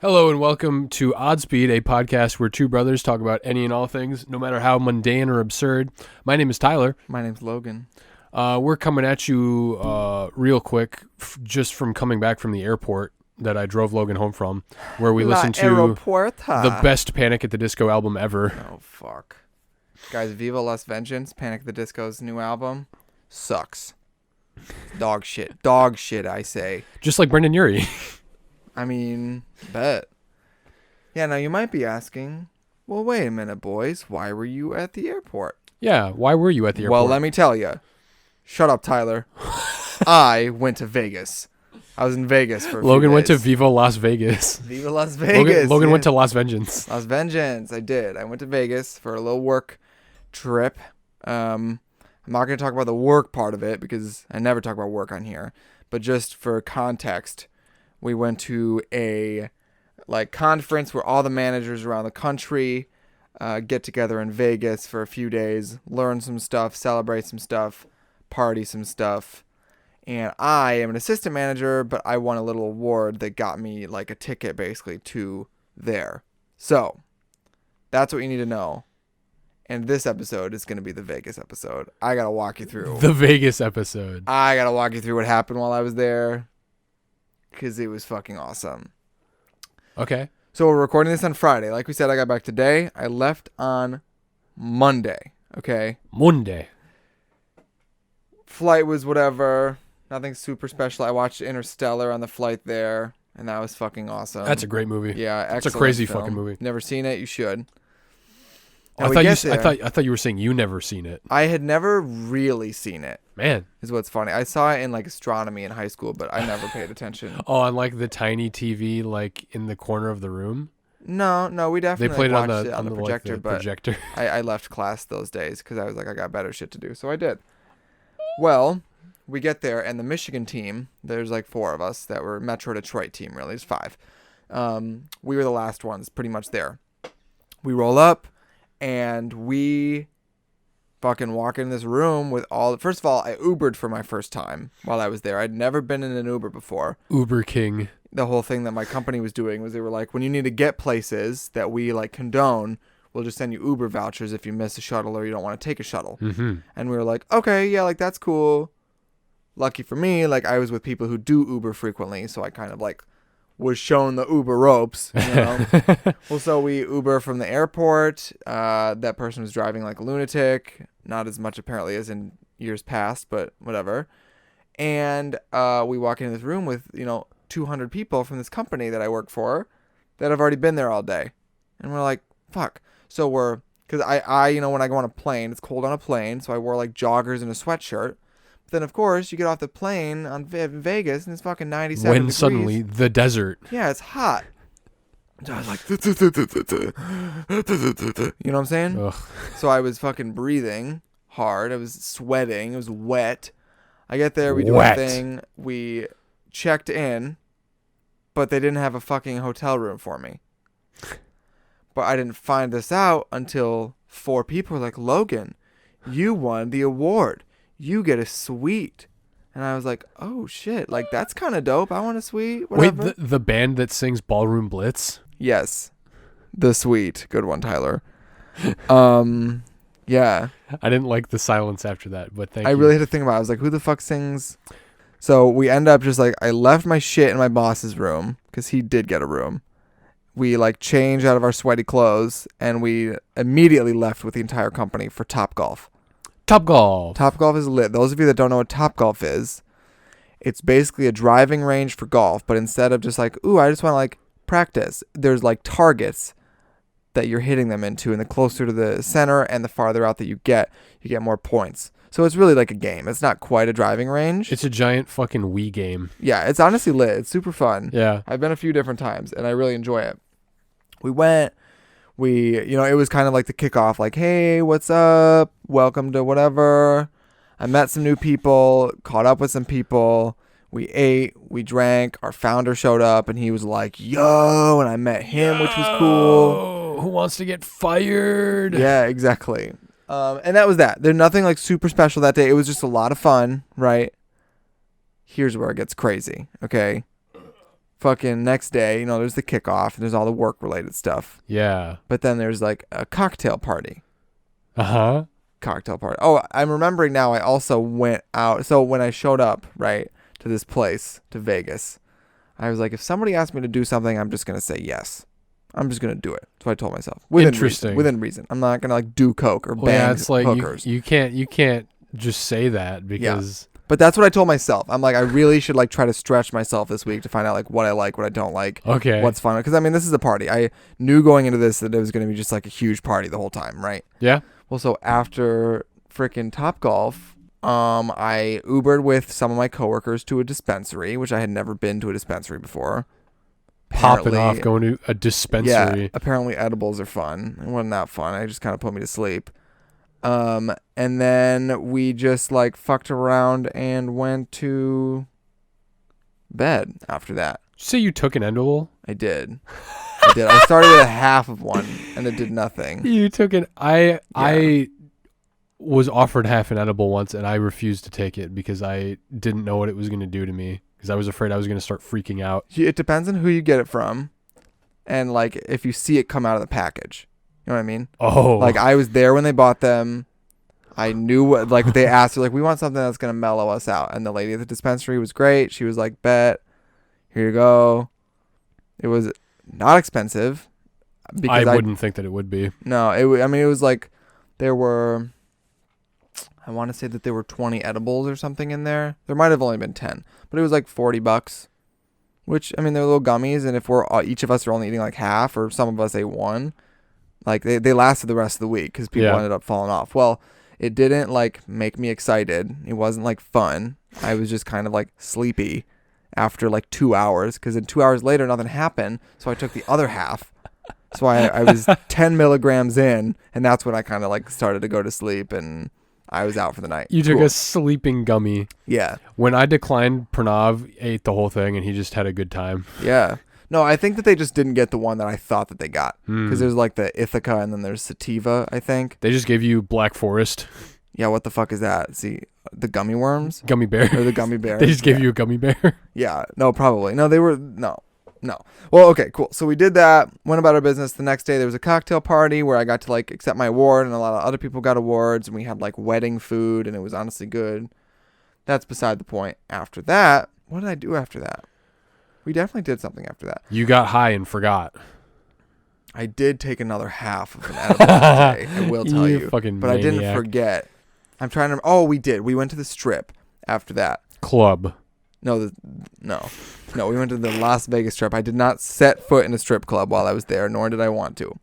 Hello and welcome to Oddspeed, a podcast where two brothers talk about any and all things, no matter how mundane or absurd. My name is Tyler. My name's Logan. We're coming at you real quick, just from coming back from the airport that I drove Logan home from, where we listened to the best Panic at the Disco album ever. Oh, fuck. Guys, Viva Las Vengeance, Panic at the Disco's new album, sucks. Dog shit. Dog shit, I say. Just like Brendan Urie. I mean, bet. Yeah, now you might be asking, well, wait a minute, boys. Why were you at the airport? Yeah, why were you at the airport? Well, let me tell you. Shut up, Tyler. I went to Vegas. I was in Vegas for a few Logan days. went to Viva Las Vegas. Viva Las Vegas. Logan went to Las Vengeance. Las Vengeance, I did. I went to Vegas for a little work trip. I'm not going to talk about the work part of it because I never talk about work on here. But just for context, we went to a conference where all the managers around the country get together in Vegas for a few days, learn some stuff, celebrate some stuff, party some stuff. And I am an assistant manager, but I won a little award that got me like a ticket basically to there. So that's what you need to know. And this episode is going to be the Vegas episode. I got to walk you through. The Vegas episode. I got to walk you through what happened while I was there because it was fucking awesome. Okay. So we're recording this on Friday. Like we said, I got back today. I left on Monday. Okay. Monday. Flight was whatever. Nothing super special. I watched Interstellar on the flight there, and that was fucking awesome. That's a great movie. Yeah, excellent. It's a crazy film. fucking movie. Never seen it. You should. I thought you were saying you never seen it. I had never really seen it. Man, is what's funny. I saw it in like astronomy in high school, but I never paid attention. Oh, on like the tiny TV, like in the corner of the room. No, we definitely played watched it on the projector, like, the projector. But I left class those days because I was like, I got better shit to do, so I did. Well, we get there, and the Michigan team, there's like 4 of us that were Metro Detroit team. Really, there's 5. We were the last ones, pretty much there. We roll up. And we fucking walk in this room with all... First of all, I Ubered for my first time while I was there. I'd never been in an Uber before. Uber King. The whole thing that my company was doing was they were like, when you need to get places that we like condone, we'll just send you Uber vouchers if you miss a shuttle or you don't want to take a shuttle. Mm-hmm. And we were like, okay, yeah, like that's cool. Lucky for me, like I was with people who do Uber frequently, so I kind of like... was shown the Uber ropes, you know. Well, so we Uber from the airport. That person was driving like a lunatic. Not as much apparently as in years past, but whatever. And we walk into this room with, 200 people from this company that I work for that have already been there all day. And we're like, fuck. So because I when I go on a plane, it's cold on a plane. So I wore like joggers and a sweatshirt. Then, of course, you get off the plane on Vegas, and it's fucking 97 when degrees. Suddenly, the desert. Yeah, it's hot. So I was like... You know what I'm saying? Ugh. So I was fucking breathing hard. I was sweating. It was wet. I get there. We do our thing. We checked in, but they didn't have a fucking hotel room for me. But I didn't find this out until 4 people were like, Logan, you won the award. You get a suite. And I was like, oh shit, like that's kind of dope. I want a suite. Whatever. Wait, the band that sings Ballroom Blitz? Yes. The suite. Good one, Tyler. Yeah. I didn't like the silence after that, but thank you. I really had to think about it. I was like, who the fuck sings? So we end up just like, I left my shit in my boss's room because he did get a room. We like changed out of our sweaty clothes and we immediately left with the entire company for Topgolf. Topgolf is lit. Those of you that don't know what Topgolf is, it's basically a driving range for golf, but instead of just like, ooh, I just want to like practice, there's like targets that you're hitting them into, and the closer to the center and the farther out that you get more points. So it's really like a game. It's not quite a driving range. It's a giant fucking Wii game. Yeah, it's honestly lit. It's super fun. Yeah. I've been a few different times, and I really enjoy it. We went... it was kind of like the kickoff, like, hey, what's up? Welcome to whatever. I met some new people, caught up with some people. We ate, we drank. Our founder showed up and he was like, yo, and I met him, which was cool. Who wants to get fired? Yeah, exactly. And that was that. There's nothing like super special that day. It was just a lot of fun, right? Here's where it gets crazy, okay? fucking next day, there's the kickoff. There's all the work-related stuff. Yeah. But then there's like a cocktail party. Uh-huh. Cocktail party. Oh, I'm remembering now. I also went out. So when I showed up, right, to this place, to Vegas, I was like, if somebody asked me to do something, I'm just going to say yes. I'm just going to do it. That's what I told myself. Within reason. I'm not going to like do coke or bang it's like hookers. You can't just say that because... Yeah. But that's what I told myself. I'm like, I really should like try to stretch myself this week to find out like what I like, what I don't like. Okay. What's fun. Because I mean, this is a party. I knew going into this that it was going to be just like a huge party the whole time, right? Yeah. Well, so after freaking Topgolf, I Ubered with some of my coworkers to a dispensary, which I had never been to a dispensary before. Popping off, going to a dispensary. Yeah, apparently edibles are fun. It wasn't that fun. It just kind of put me to sleep. And then we just like fucked around and went to bed after that. Did you say you took an edible? I did. I started with a half of one and it did nothing. You took it. I was offered half an edible once and I refused to take it because I didn't know what it was going to do to me. Because I was afraid I was going to start freaking out. It depends on who you get it from. And, like, if you see it come out of the package. You know what I mean? Oh. Like, I was there when they bought them. I knew what, like, they asked, like, we want something that's going to mellow us out. And the lady at the dispensary was great. She was like, bet. Here you go. It was not expensive. Because I wouldn't think that it would be. No. It was like, there were... I want to say that there were 20 edibles or something in there. There might have only been 10, but it was like $40, which, I mean, they're little gummies. And if each of us are only eating like half, or some of us ate one, like they lasted the rest of the week because people ended up falling off. Well, it didn't like make me excited. It wasn't like fun. I was just kind of like sleepy after like 2 hours because then 2 hours later, nothing happened. So I took the other half. So I was 10 milligrams in, and that's when I kind of like started to go to sleep and I was out for the night. You took a sleeping gummy. Yeah. When I declined, Pranav ate the whole thing, and he just had a good time. Yeah. No, I think that they just didn't get the one that I thought that they got. Because there's like the Ithaca, and then there's Sativa, I think. They just gave you Black Forest. Yeah, what the fuck is that? See, the gummy worms? Gummy bear. Or the gummy bears. They just gave you a gummy bear? Yeah. No, probably. No, they were... No. Well, okay, cool. So we did that, went about our business. The next day there was a cocktail party where I got to like accept my award, and a lot of other people got awards, and we had like wedding food, and it was honestly good. That's beside the point. After that, what did I do after that? We definitely did something after that. You got high and forgot. I did take another half of an edible today, I will tell you. But maniac. I didn't forget. I'm trying to... Oh, we did. We went to the Strip after that. Club. No, we went to the Las Vegas Strip. I did not set foot in a strip club while I was there, nor did I want to.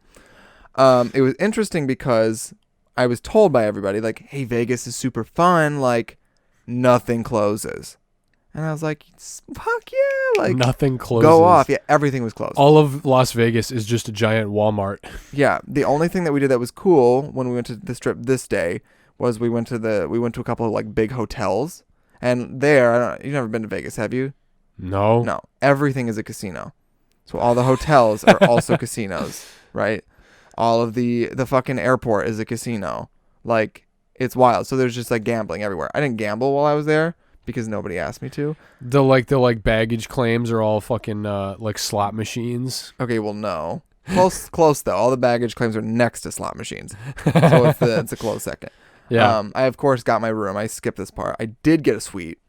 It was interesting because I was told by everybody, like, hey, Vegas is super fun, like, nothing closes. And I was like, fuck yeah, like, nothing closes. Go off. Yeah, everything was closed. All of Las Vegas is just a giant Walmart. Yeah, the only thing that we did that was cool when we went to the Strip this day was we went to a couple of, like, big hotels. And there, you've never been to Vegas, have you? No. No. Everything is a casino. So all the hotels are also casinos, right? All of the fucking airport is a casino. Like, it's wild. So there's just like gambling everywhere. I didn't gamble while I was there because nobody asked me to. The baggage claims are all fucking like slot machines. Okay, well, no. Close though. All the baggage claims are next to slot machines. So it's a close second. Yeah. I of course got my room. I skipped this part. I did get a suite,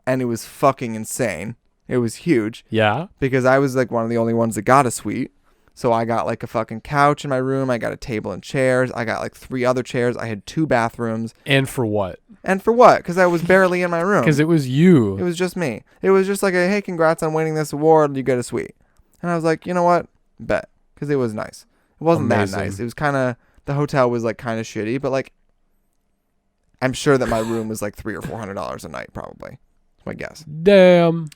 and it was fucking insane. It was huge. Yeah. Because I was like one of the only ones that got a suite. So I got like a fucking couch in my room. I got a table and chairs. I got like 3 other chairs. I had 2 bathrooms. And for what? Because I was barely in my room. Because it was you. It was just me. It was just like, hey, congrats on winning this award. You get a suite. And I was like, you know what? Bet. Because it was nice. It wasn't Amazing. that nice. It was kind of, the hotel was like kind of shitty, but like, I'm sure that my room was like $300 or $400 a night, probably. That's my guess. Damn.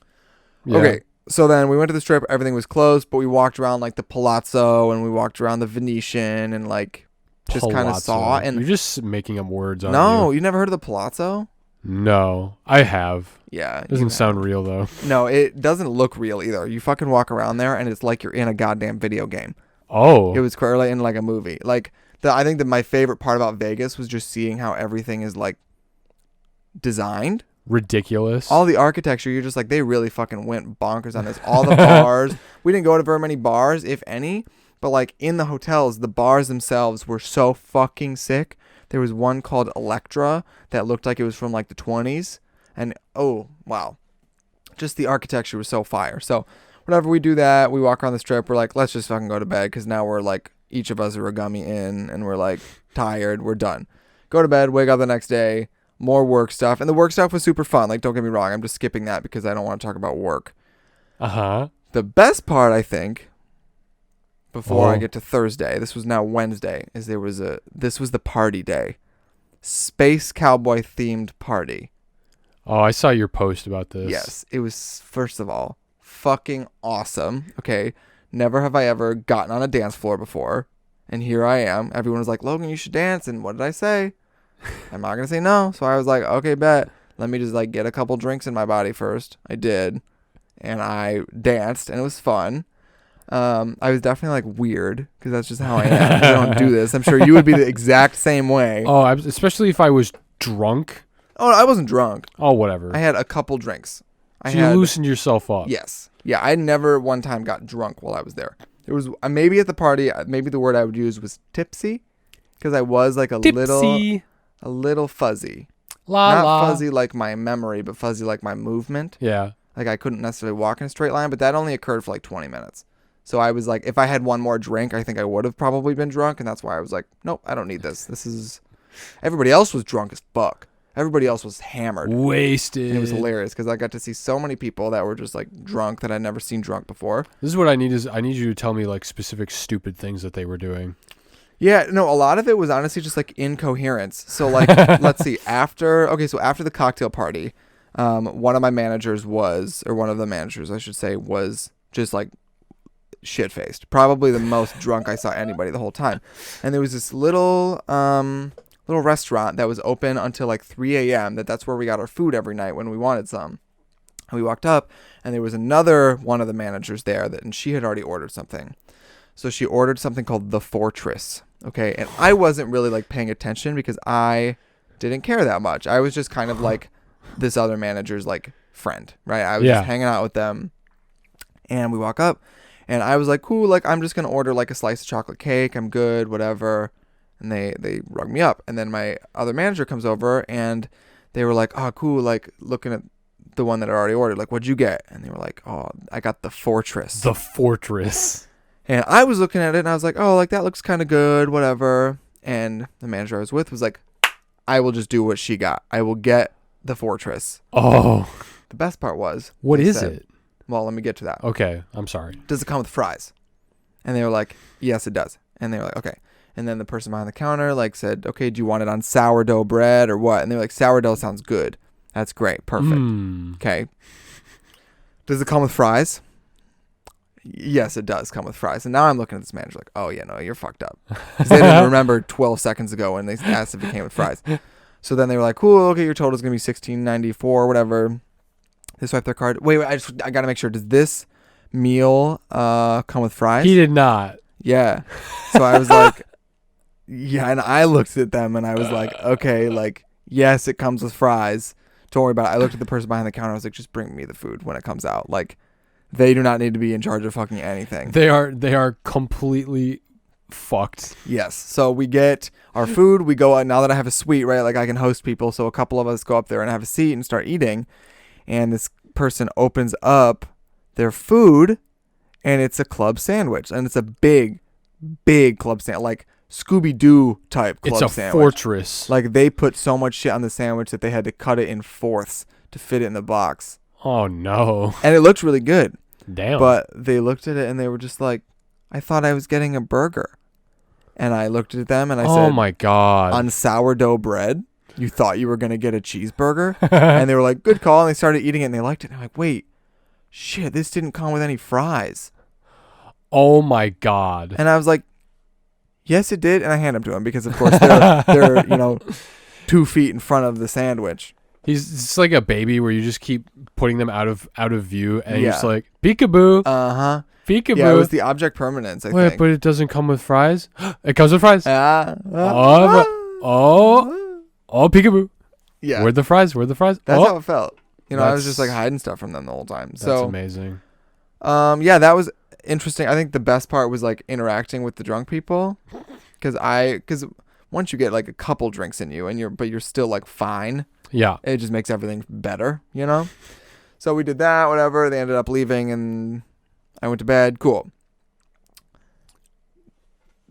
Yeah. Okay, so then we went to the Strip. Everything was closed, but we walked around like the Palazzo, and we walked around the Venetian, and like just kind of saw. And you're just making up words, aren't no, you? you never heard of the Palazzo? No, I have. Yeah, doesn't sound real though. No, it doesn't look real either. You fucking walk around there, and it's like you're in a goddamn video game. Oh, it was clearly in like a movie. Like I think that my favorite part about Vegas was just seeing how everything is like designed. ridiculous. All the architecture, you're just like, they really fucking went bonkers on this. All the bars. We didn't go to very many bars, if any. But like in the hotels, the bars themselves were so fucking sick. There was one called Electra that looked like it was from like the 20s. And oh, wow. Just the architecture was so fire. So whenever we do that, we walk around the strip, we're like, let's just fucking go to bed, because now we're like, each of us are a gummy in, and we're like tired. We're done. Go to bed, wake up the next day, more work stuff. And the work stuff was super fun. Like, don't get me wrong. I'm just skipping that because I don't want to talk about work. Uh-huh. The best part, I think, before I get to Thursday, this was now Wednesday, is this was the party day. Space Cowboy themed party. Oh, I saw your post about this. Yes, it was, first of all, fucking awesome. Okay, never have I ever gotten on a dance floor before, and here I am. Everyone was like, Logan, you should dance, and what did I say? I'm not gonna say no. So I was like, okay, bet. Let me just like get a couple drinks in my body first. I did, and I danced, and it was fun. I was definitely like weird, because that's just how I am. I don't do this. I'm sure you would be the exact same way. Oh, especially if I was drunk. Oh, I wasn't drunk. Oh, whatever. I had a couple drinks. You loosened yourself up. Yes. Yeah, I never one time got drunk while I was there. It was maybe at the party, maybe the word I would use was tipsy, because I was like a little fuzzy. Not fuzzy like my memory, but fuzzy like my movement. Yeah. Like I couldn't necessarily walk in a straight line, but that only occurred for like 20 minutes. So I was like, if I had one more drink, I think I would have probably been drunk, and that's why I was like, nope, I don't need this. Everybody else was drunk as fuck. Everybody else was hammered. Wasted. And it was hilarious, because I got to see so many people that were just like drunk that I'd never seen drunk before. This is what I need I need you to tell me like specific stupid things that they were doing. Yeah, no, a lot of it was honestly just like incoherence. So like, let's see, after the cocktail party, one of the managers I should say, was just like shit-faced. Probably the most drunk I saw anybody the whole time. And there was this little restaurant that was open until like 3 a.m. That's where we got our food every night when we wanted some. And we walked up, and there was another one of the managers there, and she had already ordered something. So she ordered something called the Fortress. Okay, and I wasn't really like paying attention because I didn't care that much. I was just kind of like this other manager's like friend, right? I was just hanging out with them, and we walk up, and I was like, cool, like I'm just gonna order like a slice of chocolate cake. I'm good, whatever. And they rug me up, and then my other manager comes over, and they were like, oh, cool, like looking at the one that I already ordered, like, what'd you get? And they were like, oh, I got the Fortress. The Fortress. And I was looking at it, and I was like, oh, like that looks kind of good, whatever. And the manager I was with was like, I will just do what she got. I will get the Fortress. Oh. The best part was, what is it? Well, let me get to that. Okay, I'm sorry. Does it come with fries? And they were like, yes, it does. And they were like, okay. And then the person behind the counter like said, okay, do you want it on sourdough bread or what? And they're like, sourdough sounds good. That's great. Perfect. Okay. Does it come with fries? Yes, it does come with fries. And now I'm looking at this manager like, oh, yeah, no, you're fucked up. Because they didn't remember 12 seconds ago when they asked if it came with fries. So then they were like, cool, okay, your total is going to be $16.94, whatever. They swipe their card. Wait, I got to make sure. Does this meal come with fries? He did not. Yeah. So I was like, yeah, and I looked at them and I was like, okay, like, yes, it comes with fries. Don't worry about it. I looked at the person behind the counter. I was like, just bring me the food when it comes out. Like, they do not need to be in charge of fucking anything. They are completely fucked. Yes. So we get our food. We go out. Now that I have a suite, right? Like I can host people. So a couple of us go up there and have a seat and start eating. And this person opens up their food, and it's a club sandwich. And it's a big, big club sandwich. Like Scooby-Doo type club sandwich. It's a Fortress. Like they put so much shit on the sandwich that they had to cut it in fourths to fit it in the box. Oh, no. And it looked really good. Damn. But they looked at it and they were just like, I thought I was getting a burger. And I looked at them and I said, oh, my God. On sourdough bread, you thought you were going to get a cheeseburger? And they were like, good call. And they started eating it and they liked it. And I'm like, wait, shit, this didn't come with any fries. Oh, my God. And I was like, yes, it did. And I hand them to him because, of course, they're 2 feet in front of the sandwich. It's like a baby where you just keep putting them out of view, and you're just like, peekaboo. Uh-huh. Peekaboo. Yeah, it was the object permanence, I think. But it doesn't come with fries? It comes with fries. Oh, peekaboo. Yeah. Where'd the fries? Where'd the fries? That's how it felt. You know, I was just like hiding stuff from them the whole time. That's so amazing. Yeah, that was interesting. I think the best part was like interacting with the drunk people, because once you get like a couple drinks in you and you're still like fine. Yeah. It just makes everything better, you know? So we did that, whatever. They ended up leaving and I went to bed. Cool.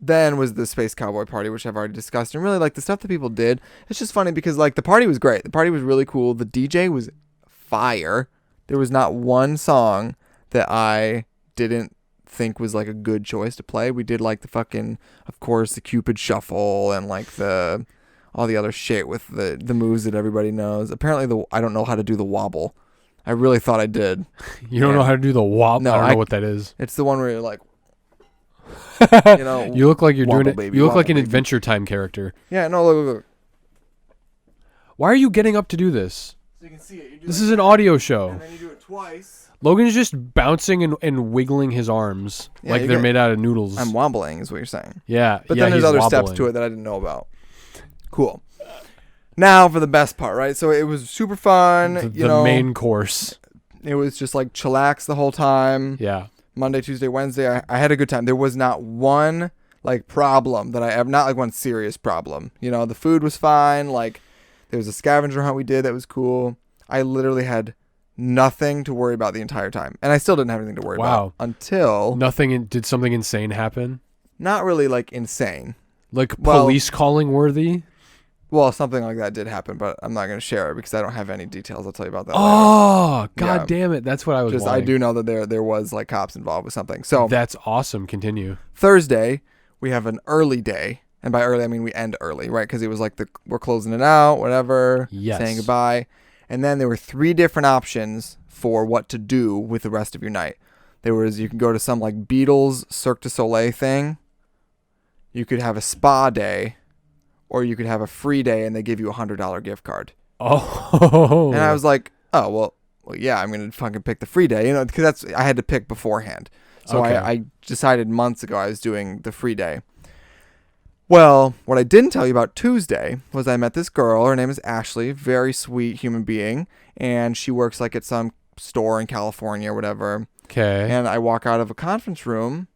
Then was the Space Cowboy party, which I've already discussed. And really, like, the stuff that people did, it's just funny because, like, the party was great. The party was really cool. The DJ was fire. There was not one song that I didn't think was, like, a good choice to play. We did, like, the fucking, of course, the Cupid Shuffle and, like, all the other shit with the moves that everybody knows. Apparently, I don't know how to do the wobble. I really thought I did. You don't know how to do the wobble? No, I don't know what that is. It's the one where you're like, you know, you look like you're wobble, doing it. baby, you look like an baby. Adventure Time character. Yeah, no, look. Why are you getting up to do this? So you can see it. This is an audio show. And then you do it twice. Logan's just bouncing and wiggling his arms like they're made out of noodles. I'm wobbling is what you're saying. Yeah. But then there's other steps to it that I didn't know about. Cool. Now for the best part, right? So it was super fun. The main course. It was just like chillax the whole time. Yeah. Monday, Tuesday, Wednesday. I had a good time. There was not one like problem that I have, not like one serious problem. You know, the food was fine. Like there was a scavenger hunt we did that was cool. I literally had nothing to worry about the entire time. And I still didn't have anything to worry about until did something insane happen? Not really like insane. Like police calling worthy? Well, something like that did happen, but I'm not going to share it because I don't have any details. I'll tell you about that later. God damn it. That's what I was wanting. I do know that there was like cops involved with something. So that's awesome. Continue. Thursday, we have an early day. And by early, I mean we end early, right? Because it was like we're closing it out, whatever, saying goodbye. And then there were 3 different options for what to do with the rest of your night. You can go to some like Beatles Cirque du Soleil thing. You could have a spa day. Or you could have a free day and they give you $100 gift card. Oh. And I was like, oh, well yeah, I'm going to fucking pick the free day. You know, because I had to pick beforehand. So I decided months ago I was doing the free day. Well, what I didn't tell you about Tuesday was I met this girl. Her name is Ashley. Very sweet human being. And she works like at some store in California or whatever. Okay. And I walk out of a conference room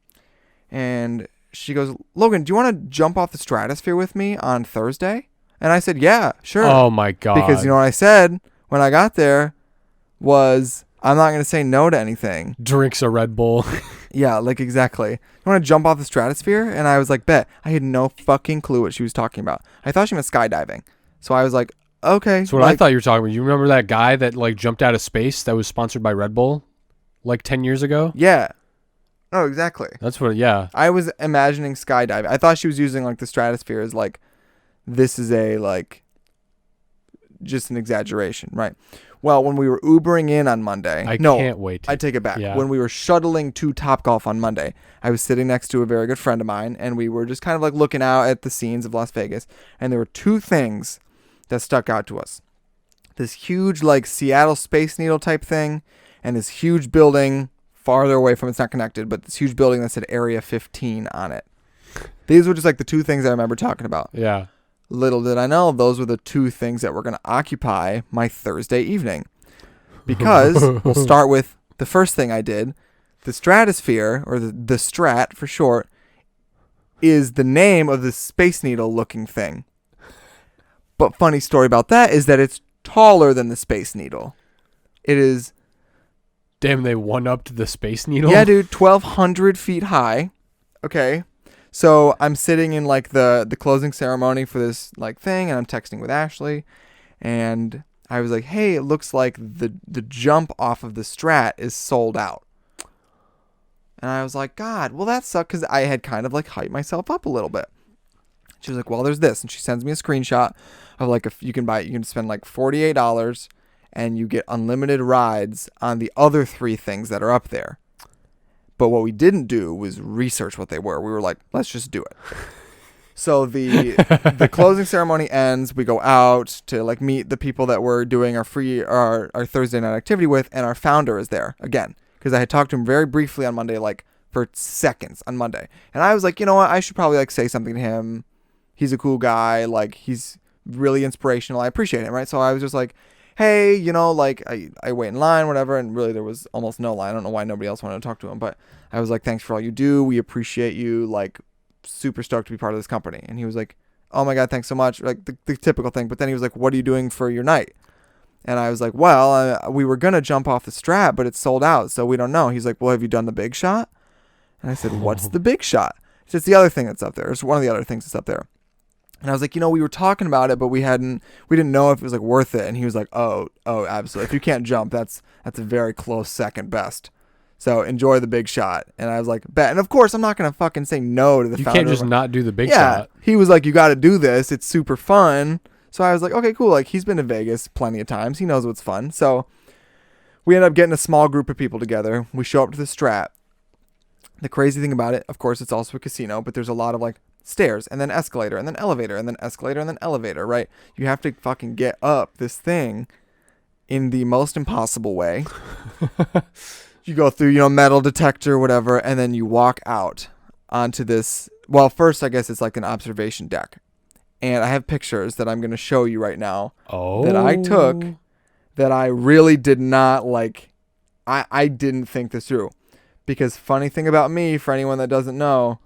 and she goes, Logan, do you want to jump off the stratosphere with me on Thursday? And I said, yeah, sure. Oh, my God. Because you know what I said when I got there was, I'm not going to say no to anything. Drinks a Red Bull. Yeah, like exactly. You want to jump off the stratosphere? And I was like, bet. I had no fucking clue what she was talking about. I thought she meant skydiving. So I was like, okay. That's what I thought you were talking about. You remember that guy that like jumped out of space that was sponsored by Red Bull like 10 years ago? Yeah. Oh, exactly. That's what, yeah. I was imagining skydiving. I thought she was using like the stratosphere as like, this is a like, just an exaggeration, right? Well, when we were Ubering in on Monday. I can't wait. I take it back. Yeah. When we were shuttling to Topgolf on Monday, I was sitting next to a very good friend of mine and we were just kind of like looking out at the scenes of Las Vegas. And there were 2 things that stuck out to us. This huge like Seattle Space Needle type thing and this huge building farther away from it's not connected, but this huge building that said Area 15 on it. These were just like the 2 things I remember talking about. Yeah. Little did I know, those were the 2 things that were going to occupy my Thursday evening. Because we'll start with the first thing I did. The stratosphere, or the strat for short, is the name of the Space Needle looking thing. But funny story about that is that it's taller than the Space Needle. It is... Damn, they one-upped the Space Needle? Yeah, dude, 1,200 feet high. Okay. So I'm sitting in like the closing ceremony for this like thing, and I'm texting with Ashley, and I was like, hey, it looks like the jump off of the strat is sold out. And I was like, God, well that sucked, because I had kind of like hyped myself up a little bit. She was like, well, there's this, and she sends me a screenshot of like you can spend like $48 and you get unlimited rides on the other 3 things that are up there. But what we didn't do was research what they were. We were like, let's just do it. So the closing ceremony ends. We go out to like meet the people that we're doing our Thursday night activity with, and our founder is there again, because I had talked to him very briefly on Monday, like for seconds on Monday. And I was like, you know what? I should probably like say something to him. He's a cool guy. Like he's really inspirational. I appreciate it, right? So I was just like, hey, like I wait in line, whatever. And really there was almost no line. I don't know why nobody else wanted to talk to him, but I was like, thanks for all you do. We appreciate you. Like, super stoked to be part of this company. And he was like, oh my God, thanks so much. Like the typical thing. But then he was like, what are you doing for your night? And I was like, well, we were going to jump off the strap, but it's sold out. So we don't know. He's like, well, have you done the big shot? And I said, what's the big shot? It's the other thing that's up there. It's one of the other things that's up there. And I was like, we were talking about it, but we didn't know if it was like worth it. And he was like, oh, absolutely. If you can't jump, that's a very close second best. So enjoy the big shot. And I was like, bet. And of course, I'm not going to fucking say no to the founder. You can't just not do the big shot. He was like, you got to do this. It's super fun. So I was like, okay, cool. Like, he's been to Vegas plenty of times. He knows what's fun. So we ended up getting a small group of people together. We show up to the Strat. The crazy thing about it, of course, it's also a casino, but there's a lot of like stairs and then escalator and then elevator and then escalator and then elevator, right? You have to fucking get up this thing in the most impossible way. You go through, metal detector, whatever, and then you walk out onto this. Well, first, I guess it's like an observation deck. And I have pictures that I'm going to show you right now that I took that I really did not like. I didn't think this through. Because funny thing about me, for anyone that doesn't know,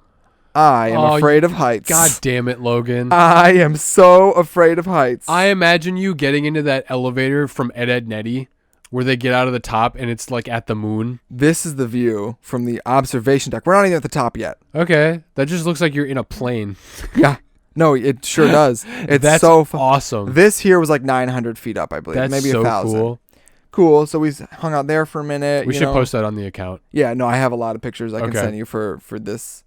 I am afraid of heights. God damn it, Logan. I am so afraid of heights. I imagine you getting into that elevator from Ed Netty, where they get out of the top and it's like at the moon. This is the view from the observation deck. We're not even at the top yet. Okay. That just looks like you're in a plane. Yeah. No, it sure does. It's That's so awesome. This here was like 900 feet up, I believe. That's maybe so 1,000. Cool. So we hung out there for a minute. We should post that on the account. Yeah. No, I have a lot of pictures I can send you for this.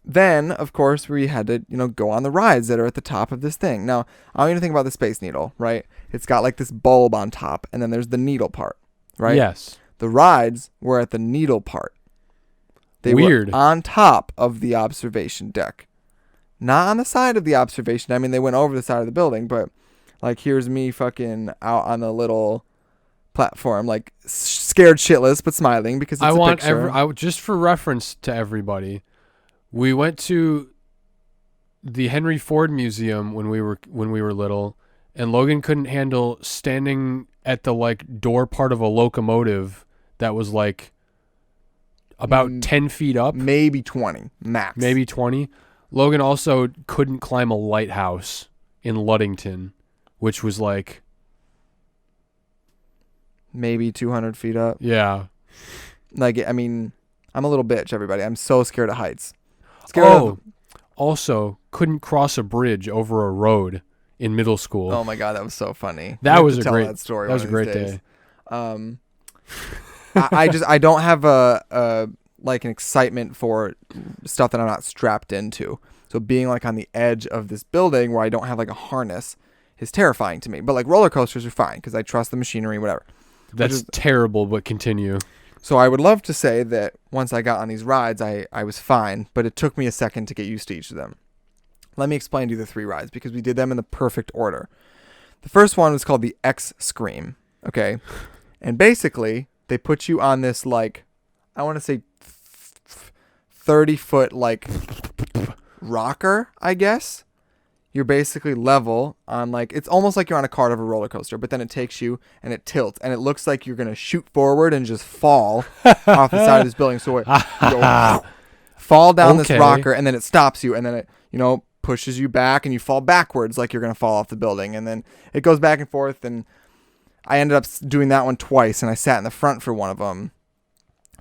Then, of course, we had to, go on the rides that are at the top of this thing. Now, I don't even think about the Space Needle, right? It's got like this bulb on top, and then there's the needle part, right? Yes. The rides were at the needle part. They Weird. were on top of the observation deck. Not on the side of the observation. I mean, they went over the side of the building, but like, here's me fucking out on the little platform, like scared shitless, but smiling because it's a picture. Just for reference to everybody, we went to the Henry Ford Museum when we were little, and Logan couldn't handle standing at the like door part of a locomotive that was like about 10 feet up. Maybe 20 max. Maybe 20. Logan also couldn't climb a lighthouse in Ludington, which was like maybe 200 feet up. Yeah. Like, I mean, I'm a little bitch, everybody. I'm so scared of heights. Also couldn't cross a bridge over a road in middle school. Oh my God, that was so funny. That was a great day. I don't have an excitement for stuff that I'm not strapped into. So being like on the edge of this building where I don't have like a harness is terrifying to me. But like roller coasters are fine because I trust the machinery, whatever. That's terrible, but continue. So I would love to say that once I got on these rides, I was fine, but it took me a second to get used to each of them. Let me explain to you the 3 rides because we did them in the perfect order. The first one was called the X Scream, okay? And basically, they put you on this, like, I want to say 30-foot, like, rocker, I guess. You're basically level on, like, it's almost like you're on a cart of a roller coaster, but then it takes you and it tilts, and it looks like you're going to shoot forward and just fall off the side of this building. So you go, fall down this rocker, and then it stops you, and then it, pushes you back, and you fall backwards like you're going to fall off the building. And then it goes back and forth, and I ended up doing that one twice, and I sat in the front for one of them.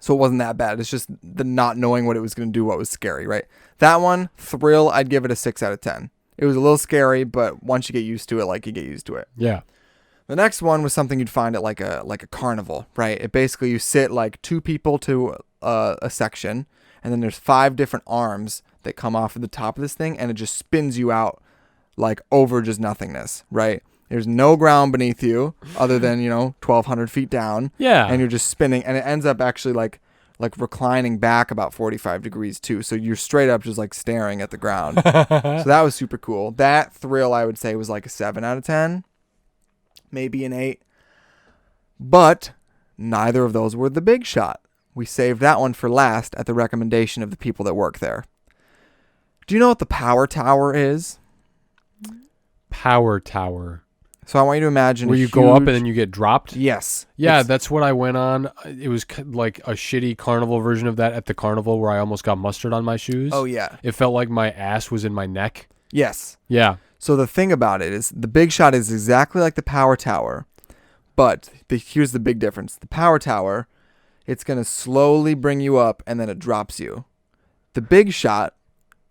So it wasn't that bad. It's just the not knowing what it was going to do, what was scary, right? That one, thrill, I'd give it a 6 out of 10. It was a little scary, but once you get used to it, like, you get used to it. Yeah. The next one was something you'd find at like a carnival, right? It basically, you sit like 2 people to a section, and then there's 5 different arms that come off of the top of this thing, and it just spins you out like over just nothingness, right? There's no ground beneath you other than, 1,200 feet down. Yeah. And you're just spinning, and it ends up actually like reclining back about 45 degrees too. So you're straight up just like staring at the ground. So that was super cool. That thrill, I would say, was like a 7 out of 10, maybe an 8. But neither of those were the big shot. We saved that one for last at the recommendation of the people that work there. Do you know what the power tower is? Power tower. So I want you to imagine Where you go up and then you get dropped? Yes. Yeah, that's what I went on. It was like a shitty carnival version of that at the carnival where I almost got mustard on my shoes. Oh, yeah. It felt like my ass was in my neck. Yes. Yeah. So the thing about it is the big shot is exactly like the power tower, but here's the big difference. The power tower, it's going to slowly bring you up and then it drops you. The big shot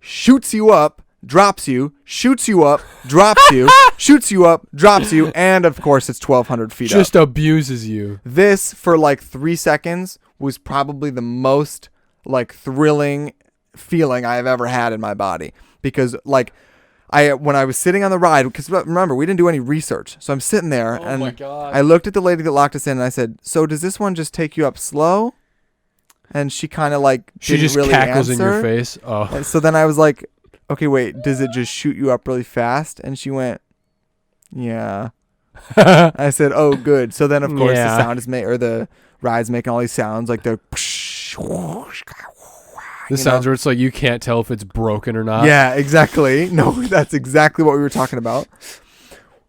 shoots you up, drops you, shoots you up, drops you, shoots you up, drops you, and of course it's 1,200 feet up. Just abuses you. This, for like 3 seconds, was probably the most like thrilling feeling I have ever had in my body. Because like when I was sitting on the ride, because remember, we didn't do any research. So I'm sitting there and my God. I looked at the lady that locked us in and I said, so does this one just take you up slow? And she kind of like She just really cackles in your answer. face. Oh. And so then I was like, okay, wait, does it just shoot you up really fast? And she went, yeah. I said, oh, good. So then, of course, Yeah. the sound is or the ride's making all these sounds like the. The sounds where it's like you can't tell if it's broken or not. Yeah, exactly. No, that's exactly what we were talking about.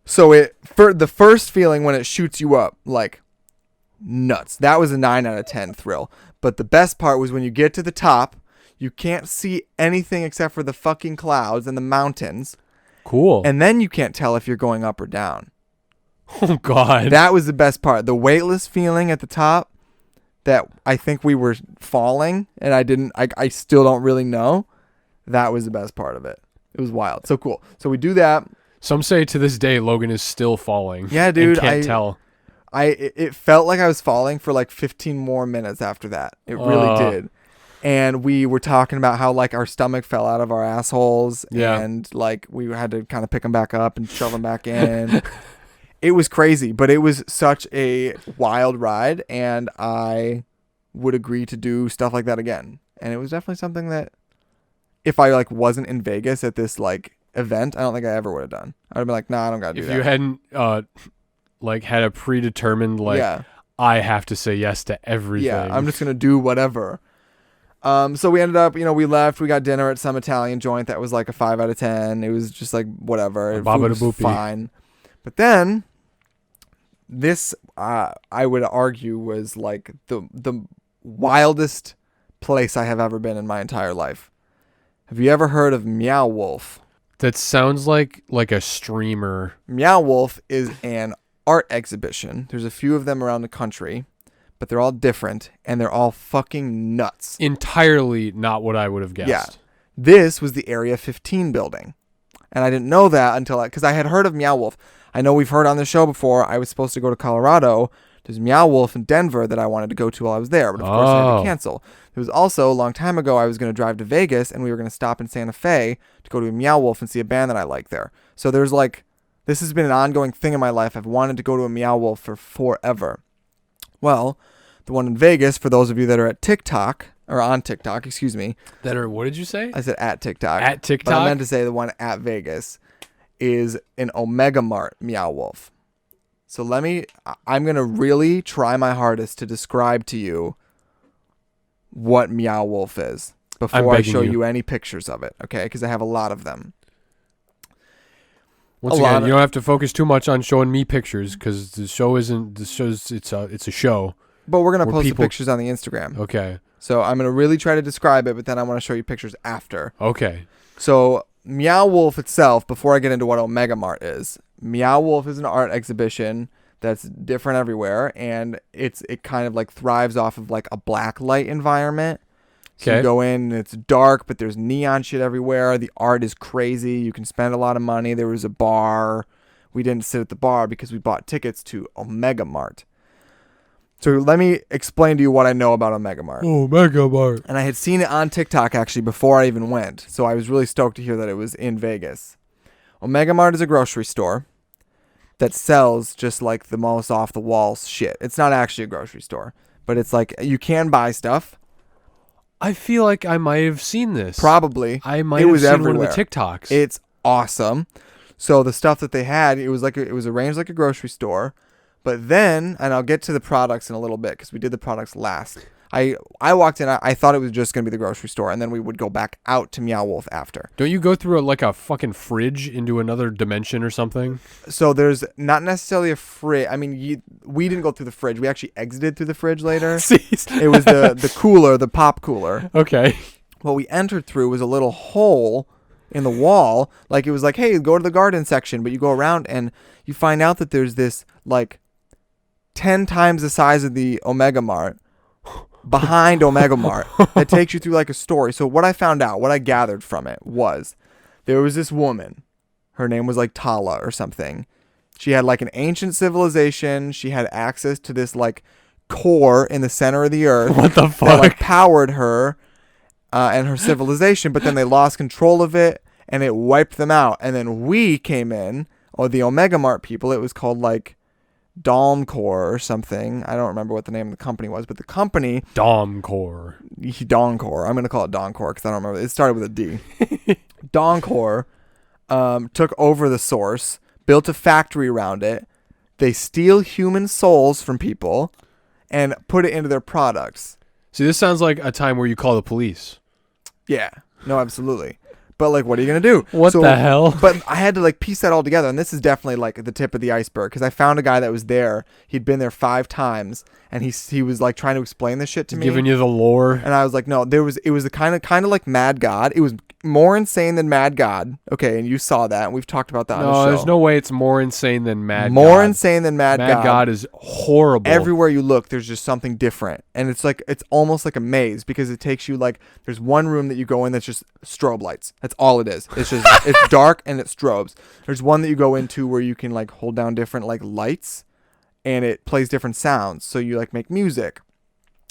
So for the first feeling when it shoots you up, like nuts. That was a 9 out of 10 thrill. But the best part was when you get to the top, you can't see anything except for the fucking clouds and the mountains. Cool. And then you can't tell if you're going up or down. Oh, God. That was the best part. The weightless feeling at the top that I think we were falling and I still don't really know. That was the best part of it. It was wild. So cool. So we do that. Some say to this day Logan is still falling. Yeah, dude. And can't tell. It felt like I was falling for like 15 more minutes after that. It really did. And we were talking about how like our stomach fell out of our assholes and like we had to kind of pick them back up and shove them back in. It was crazy, but it was such a wild ride and I would agree to do stuff like that again. And it was definitely something that if I like wasn't in Vegas at this like event, I don't think I ever would have done. I would have been like, nah, I don't got to do that. If you hadn't like had a predetermined like I have to say yes to everything. Yeah, I'm just going to do whatever. So we ended up, we left, we got dinner at some Italian joint that was like a 5 out of 10. It was just like whatever. Food was fine. But then this, I would argue, was like the wildest place I have ever been in my entire life. Have you ever heard of Meow Wolf? That sounds like a streamer. Meow Wolf is an art exhibition. There's a few of them around the country, but they're all different and they're all fucking nuts. Entirely not what I would have guessed. Yeah. This was the Area 15 building. And I didn't know that until because I had heard of Meow Wolf. I know we've heard on the show before. I was supposed to go to Colorado. There's Meow Wolf in Denver that I wanted to go to while I was there, but of course I had to cancel. There was also a long time ago I was going to drive to Vegas and we were going to stop in Santa Fe to go to a Meow Wolf and see a band that I like there. So there's like, this has been an ongoing thing in my life. I've wanted to go to a Meow Wolf for forever. Well, the one in Vegas, for those of you that are at TikTok, or on TikTok, excuse me. That are, what did you say? I said at TikTok. At TikTok? But I meant to say the one at Vegas is an Omega Mart Meow Wolf. So I'm going to really try my hardest to describe to you what Meow Wolf is before I show you any pictures of it, okay? Because I have a lot of them. Once again, you don't have to focus too much on showing me pictures because it's a show. But we're going to post the pictures on the Instagram. Okay. So I'm going to really try to describe it, but then I want to show you pictures after. Okay. So Meow Wolf itself, before I get into what Omega Mart is, Meow Wolf is an art exhibition that's different everywhere, and it kind of like thrives off of like a black light environment. So you go in and it's dark, but there's neon shit everywhere. The art is crazy. You can spend a lot of money. There was a bar. We didn't sit at the bar because we bought tickets to Omega Mart. So let me explain to you what I know about Omega Mart. Omega Mart. And I had seen it on TikTok actually before I even went. So I was really stoked to hear that it was in Vegas. Omega Mart is a grocery store that sells just like the most off the wall shit. It's not actually a grocery store, but it's like you can buy stuff. I feel like I might have seen this. Probably. I might have seen one of the TikToks. It's awesome. So the stuff that they had, it was arranged like a grocery store. But then, and I'll get to the products in a little bit because we did the products last. I walked in, I thought it was just going to be the grocery store, and then we would go back out to Meow Wolf after. Don't you go through like a fucking fridge into another dimension or something? So there's not necessarily a fridge. I mean, we didn't go through the fridge. We actually exited through the fridge later. It was the cooler, the pop cooler. Okay. What we entered through was a little hole in the wall. Like, it was like, hey, go to the garden section. But you go around and you find out that there's this, like, 10 times the size of the Omega Mart behind Omega Mart that takes you through, like, a story. So what I found out, what I gathered from it was there was this woman. Her name was, like, Tala or something. She had, like, an ancient civilization. She had access to this, like, core in the center of the earth. What the fuck? That, like, powered her and her civilization, but then they lost control of it, and it wiped them out. And then we came in, or the Omega Mart people. It was called, like, Domcore or something. I don't remember what the name of the company was, but the company... Domcore. Doncore. I'm going to call it Doncore because I don't remember. It started with a D. Doncore took over the source, built a factory around it. They steal human souls from people and put it into their products. See, this sounds like a time where you call the police. Yeah. No, absolutely. But, like, what are you going to do? What the hell? But I had to, like, piece that all together. And this is definitely, like, the tip of the iceberg. Because I found a guy that was there. He'd been there 5 times. And he was, like, trying to explain this shit to me. Giving you the lore. And I was like, no, it was the kind of like Mad God. It was more insane than Mad God. Okay, and you saw that. And we've talked about that on the show. No, there's no way it's more insane than Mad God. More insane than Mad God. Mad God is horrible. Everywhere you look, there's just something different. And it's like, it's almost like a maze because it takes you, like, there's one room that you go in that's just strobe lights. That's all it is. It's just, it's dark and it's strobes. There's one that you go into where you can, like, hold down different, like, lights and it plays different sounds. So you, like, make music.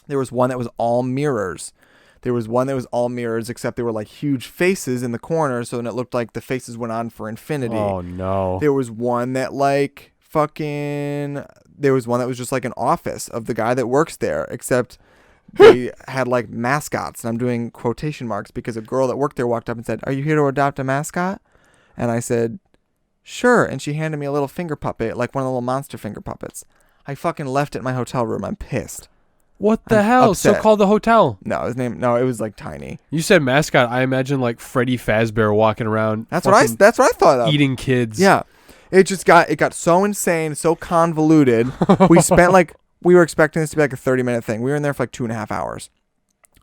There was one that was all mirrors. There was one that was all mirrors, except they were like huge faces in the corner. So then it looked like the faces went on for infinity. Oh, no. There was one that there was one that was just like an office of the guy that works there, except they had like mascots. And I'm doing quotation marks because a girl that worked there walked up and said, "Are you here to adopt a mascot?" And I said, "Sure." And she handed me a little finger puppet, like one of the little monster finger puppets. I fucking left it in my hotel room. I'm pissed. What the hell? upset. So called the hotel. No, it was like tiny. You said mascot. I imagine like Freddy Fazbear walking around. That's what I thought of. Eating kids. Yeah. It got so insane, so convoluted. We were expecting this to be like a 30-minute thing. We were in there for like 2.5 hours.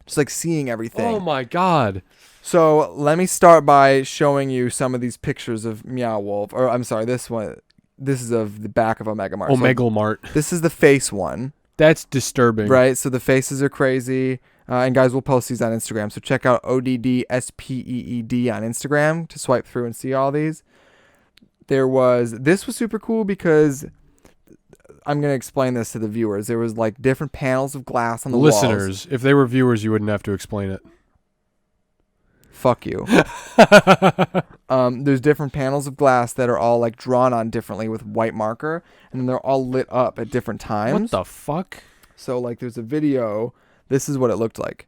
Just like seeing everything. Oh my God. So let me start by showing you some of these pictures of Meow Wolf. Or I'm sorry, this one. This is of the back of Omega Mart. Omega Mart. This is the face one. That's disturbing. Right? So the faces are crazy. And guys, we'll post these on Instagram. So check out ODDSPEED on Instagram to swipe through and see all these. This was super cool because I'm going to explain this to the viewers. There was like different panels of glass on the walls. Listeners, if they were viewers, you wouldn't have to explain it. Fuck you. There's different panels of glass that are all like drawn on differently with white marker, and then they're all lit up at different times. What the fuck? So like there's a video. This is what it looked like.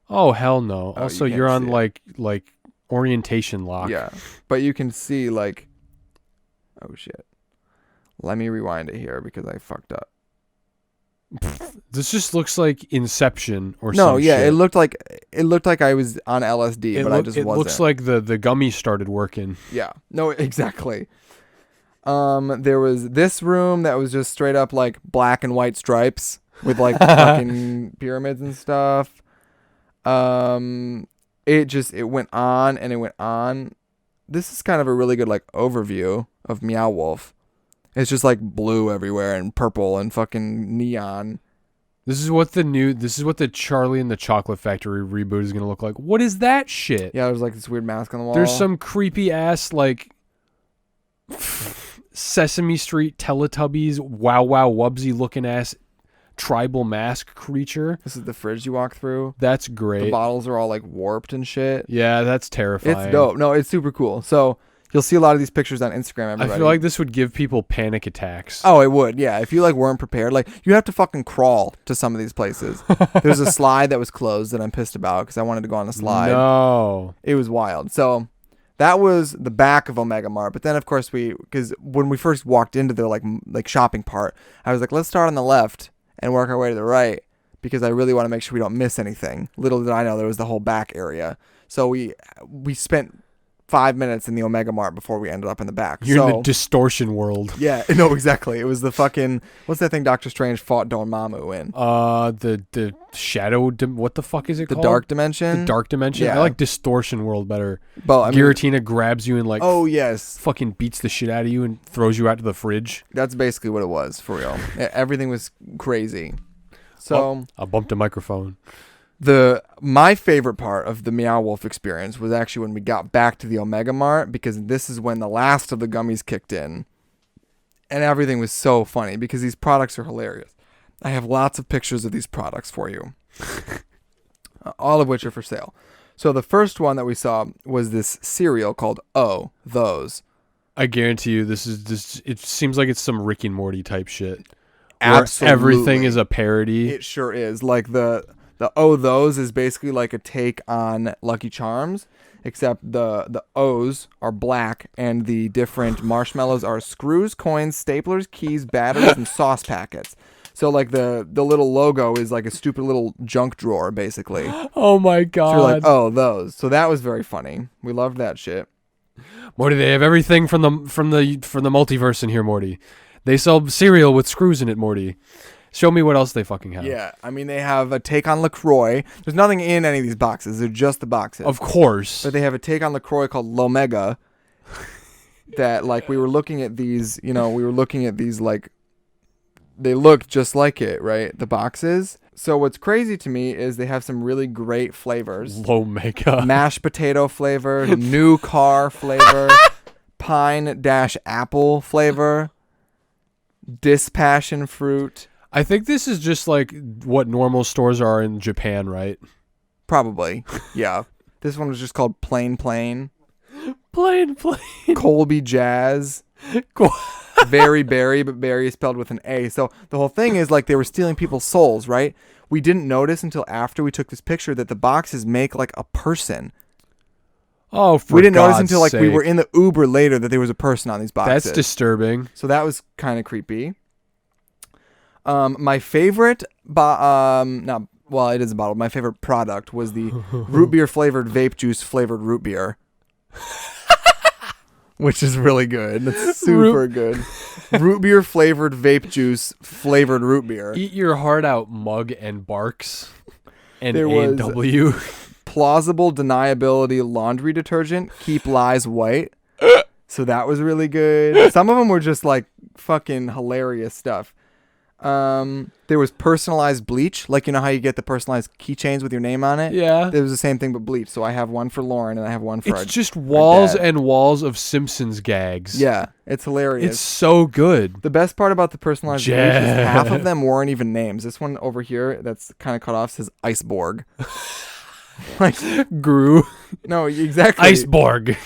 Oh hell no. Oh, Also, you can't you're on see like orientation lock. Yeah. But you can see like, oh shit. Let me rewind it here because I fucked up. This just looks like Inception or no, some yeah, shit. it looked like I was on LSD, but I just wasn't. It looks like the gummies started working. Yeah. No, exactly. There was this room that was just straight up like black and white stripes with like fucking pyramids and stuff. It went on and it went on. This is kind of a really good like overview of Meow Wolf. It's just like blue everywhere and purple and fucking neon. This is what the Charlie and the Chocolate Factory reboot is going to look like. What is that shit? Yeah, there's like this weird mask on the wall. There's some creepy ass like Sesame Street Teletubbies wow wubsy looking ass tribal mask creature. This is the fridge you walk through. That's great. The bottles are all like warped and shit. Yeah, that's terrifying. It's dope. No, it's super cool. So you'll see a lot of these pictures on Instagram, everybody. I feel like this would give people panic attacks. Oh, it would. Yeah. If you like weren't prepared, like you have to fucking crawl to some of these places. There's a slide that was closed that I'm pissed about because I wanted to go on the slide. No. It was wild. So that was the back of Omega Mart. But then of course because when we first walked into the like shopping part, I was like, let's start on the left and work our way to the right because I really want to make sure we don't miss anything. Little did I know there was the whole back area. So we spent 5 minutes in the Omega Mart before we ended up in the back. You're in the distortion world. Yeah, no, exactly. It was the fucking, what's that thing Doctor Strange fought Dormammu in? The shadow, what the fuck is it The called? Dark Dimension? The Dark Dimension? Yeah. I like distortion world better. But, I mean, Giratina grabs you and like oh, yes. fucking beats the shit out of you and throws you out to the fridge. That's basically what it was, for real. Everything was crazy. So I bumped a microphone. My favorite part of the Meow Wolf experience was actually when we got back to the Omega Mart, because this is when the last of the gummies kicked in. And everything was so funny because these products are hilarious. I have lots of pictures of these products for you. All of which are for sale. So the first one that we saw was this cereal called Oh, Those. I guarantee you this it seems like it's some Rick and Morty type shit. Absolutely. Everything is a parody. It sure is. Like the Oh, Those is basically like a take on Lucky Charms, except the O's are black and the different marshmallows are screws, coins, staplers, keys, batteries, and sauce packets. So like the little logo is like a stupid little junk drawer, basically. Oh my god. So you're like, oh, those. So that was very funny. We loved that shit. Morty, they have everything from the multiverse in here, Morty. They sell cereal with screws in it, Morty. Show me what else they fucking have. Yeah, I mean, they have a take on LaCroix. There's nothing in any of these boxes. They're just the boxes. Of course. But they have a take on LaCroix called Lomega that, like, we were looking at these, like, they look just like it, right? The boxes. So what's crazy to me is they have some really great flavors. Lomega. Mashed potato flavor, new car flavor, pine-apple flavor, dispassion fruit. I think this is just like what normal stores are in Japan, right? Probably, yeah. This one was just called Plain. Plain. Colby Jazz. Very berry, but berry is spelled with an A. So the whole thing is like they were stealing people's souls, right? We didn't notice until after we took this picture that the boxes make like a person. Oh, for we didn't God's notice until like sake. we were in the Uber later that there was a person on these boxes. That's disturbing. So that was kind of creepy. My favorite, it is a bottle. My favorite product was the root beer flavored vape juice flavored root beer, which is really good. It's super good. Root beer flavored vape juice flavored root beer. Eat your heart out, Mug and Barks and There was- A&W. Plausible deniability laundry detergent. Keep lies white. So that was really good. Some of them were just like fucking hilarious stuff. There was personalized bleach, like you know how you get the personalized keychains with your name on it. Yeah. It was the same thing but bleach. So I have one for Lauren and I have one for It's just walls dad. and walls of Simpsons gags. Yeah, it's hilarious. It's so good. The best part about the personalized bleach is Jet. half of them weren't even names. This one over here that's kind of cut off says Iceborg. Like, Gru. no, exactly. Iceborg.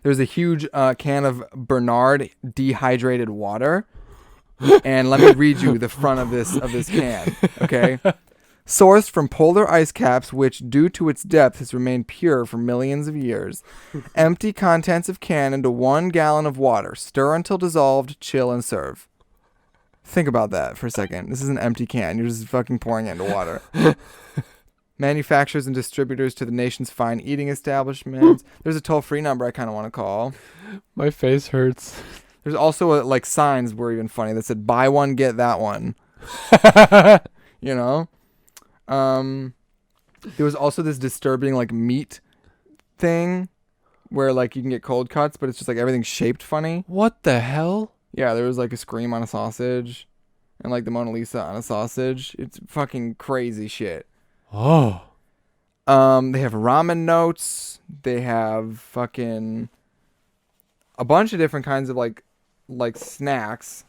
There's a huge can of Bernard dehydrated water. And let me read you the front of this can, okay? Sourced from polar ice caps, which, due to its depth, has remained pure for millions of years. Empty contents of can into 1 gallon of water. Stir until dissolved, chill, and serve. Think about that for a second. This is an empty can. You're just fucking pouring it into water. Manufacturers and distributors to the nation's fine eating establishments. There's a toll-free number I kind of want to call. My face hurts. There's also like signs were even funny that said buy one get that one. You know? There was also this disturbing like meat thing where like you can get cold cuts, but it's just like everything's shaped funny. What the hell? Yeah, there was like a scream on a sausage and like the Mona Lisa on a sausage. It's fucking crazy shit. Oh. They have ramen notes. They have fucking a bunch of different kinds of like snacks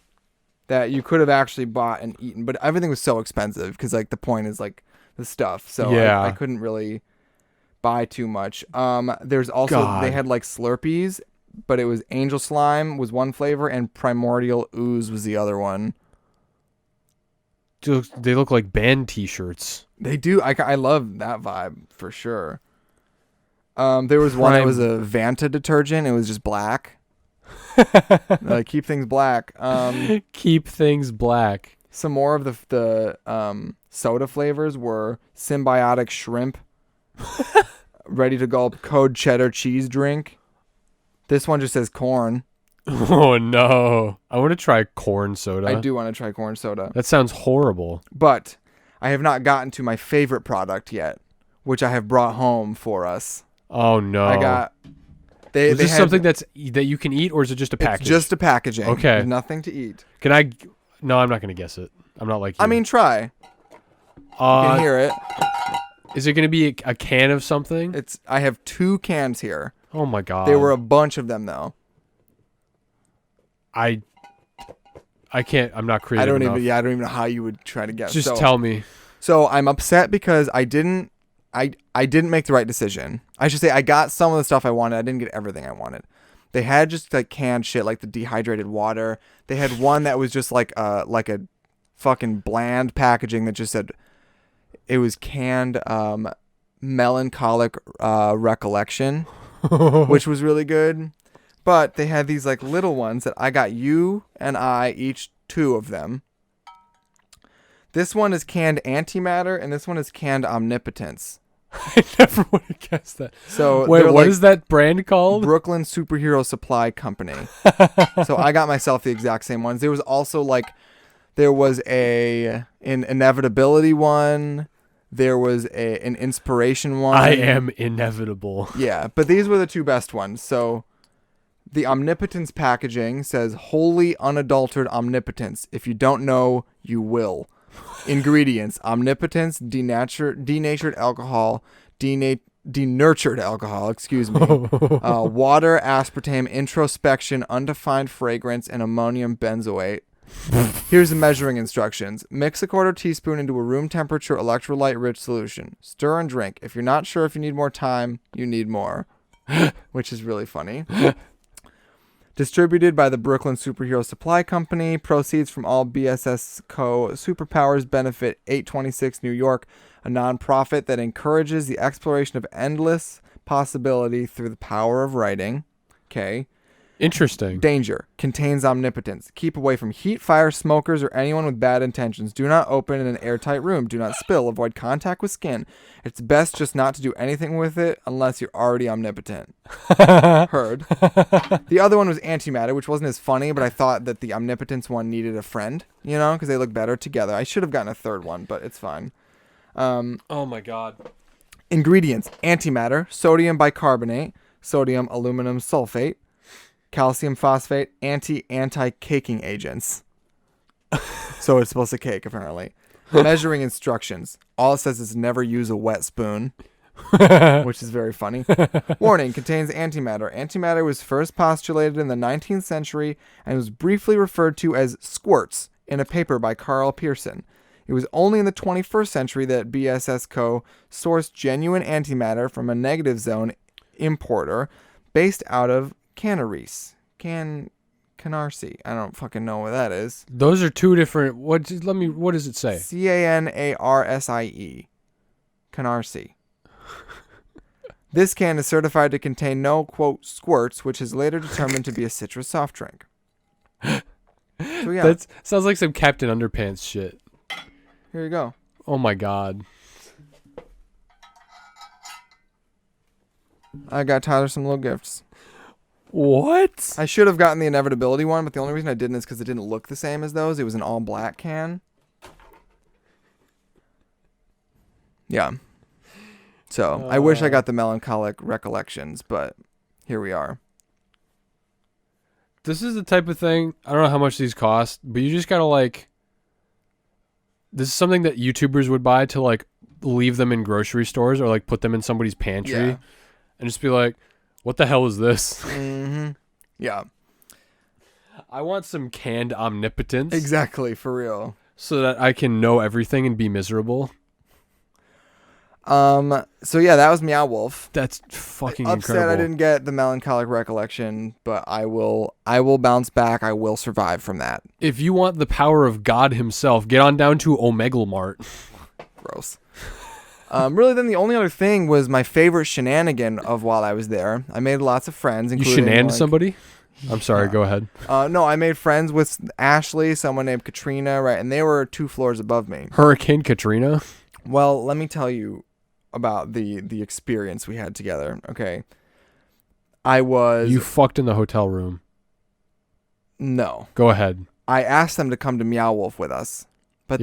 that you could have actually bought and eaten, but everything was so expensive because like the point is like the stuff. So yeah. I couldn't really buy too much. There's also God. They had like Slurpees, but it was Angel Slime was one flavor and Primordial Ooze was the other one. They look like band t-shirts. They do. I love that vibe for sure. There was one that was a Vanta detergent. It was just black. Keep things black. Keep things black. some more of the soda flavors were symbiotic shrimp, ready to gulp code cheddar cheese drink. This one just says corn. Oh no! I want to try corn soda. I do want to try corn soda. That sounds horrible. But I have not gotten to my favorite product yet, which I have brought home for us. Oh no! I got. Is this something that you can eat, or is it just a package? It's just a packaging. Okay. There's nothing to eat. Can I? No, I'm not going to guess it. I'm not like you. I mean, try. You can hear it. Is it going to be a can of something? I have 2 cans here. Oh my god! There were a bunch of them though. I can't. I'm not creative. I don't enough. even know how you would try to guess. Just tell me. So I'm upset because I didn't make the right decision. I should say I got some of the stuff I wanted. I didn't get everything I wanted. They had just like canned shit, like the dehydrated water. They had one that was just like a fucking bland packaging that just said it was canned melancholic recollection, which was really good. But they had these like little ones that I got you and I each 2 of them. This one is canned antimatter, and this one is canned omnipotence. I never would have guessed that. So wait, what is that brand called? Brooklyn Superhero Supply Company. So I got myself the exact same ones. There was also an inevitability one. There was an inspiration one. I am inevitable. Yeah, but these were the 2 best ones. So the omnipotence packaging says wholly unadulterated omnipotence. If you don't know, you will. Ingredients: omnipotence, denatured alcohol, denatured alcohol, excuse me, water, aspartame, introspection, undefined fragrance, and ammonium benzoate. Here's the measuring instructions. Mix a 1/4 teaspoon into a room temperature electrolyte-rich solution. Stir and drink. If you're not sure if you need more time, you need more. Which is really funny. Distributed by the Brooklyn Superhero Supply Company. Proceeds from all BSS Co. Superpowers benefit 826 New York, a nonprofit that encourages the exploration of endless possibility through the power of writing. Okay. Interesting. Danger. Contains omnipotence. Keep away from heat, fire, smokers, or anyone with bad intentions. Do not open in an airtight room. Do not spill. Avoid contact with skin. It's best just not to do anything with it unless you're already omnipotent. Heard. The other one was antimatter, which wasn't as funny, but I thought that the omnipotence one needed a friend, because they look better together. I should have gotten a third one, but it's fine. Oh my god. Ingredients: antimatter, sodium bicarbonate, sodium aluminum sulfate, calcium phosphate, anti-caking agents. So it's supposed to cake, apparently. Measuring instructions. All it says is never use a wet spoon, which is very funny. Warning, contains antimatter. Antimatter was first postulated in the 19th century and was briefly referred to as squirts in a paper by Carl Pearson. It was only in the 21st century that BSS Co. sourced genuine antimatter from a negative zone importer based out of Canarsie. Canarsie. I don't fucking know what that is. Those are 2 different. What does it say? Canarsie. Canarsie. This can is certified to contain no, quote, squirts, which is later determined to be a citrus soft drink. So yeah. That sounds like some Captain Underpants shit. Here you go. Oh my god. I got Tyler some little gifts. What? I should have gotten the inevitability one, but the only reason I didn't is because it didn't look the same as those. It was an all black can. Yeah. So I wish I got the melancholic recollections, but here we are. This is the type of thing, I don't know how much these cost, but you just gotta this is something that YouTubers would buy to leave them in grocery stores or put them in somebody's pantry and just be like, what the hell is this? Mm-hmm. Yeah. I want some canned omnipotence. Exactly, for real. So that I can know everything and be miserable. So yeah, that was Meow Wolf. That's fucking Upset incredible. I didn't get the melancholic recollection, but I will bounce back. I will survive from that. If you want the power of God himself, get on down to Omegle Mart. Gross. Really, then the only other thing was my favorite shenanigan of while I was there. I made lots of friends. You Including, shenaned somebody? I'm sorry. Yeah. Go ahead. No, I made friends with Ashley, someone named Katrina, right? And they were 2 floors above me. Hurricane Katrina. Well, let me tell you about the experience we had together. Okay. You fucked in the hotel room. No. Go ahead. I asked them to come to Meow Wolf with us. But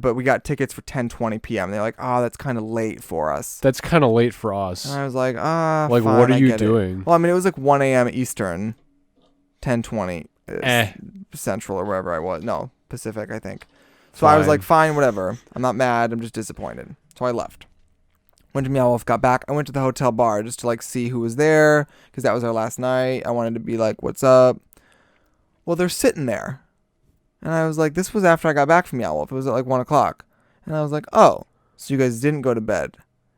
but we got tickets for 10:20 p.m. They're like, "Oh, that's kind of late for us." That's kind of late for us. And I was like, Like, fine, what are I you get it." doing? Well, I mean, it was like 1 a.m. Eastern, 10:20 Central or wherever I was. No, Pacific, I think. So I was like, fine, whatever. I'm not mad. I'm just disappointed. So I left. Went to Meow Wolf, got back. I went to the hotel bar just to like see who was there because that was our last night. I wanted to be like, "What's up?" Well, they're sitting there. And I was like, this was after I got back from Meow Wolf. It was at like 1 o'clock. And I was like, oh, so you guys didn't go to bed.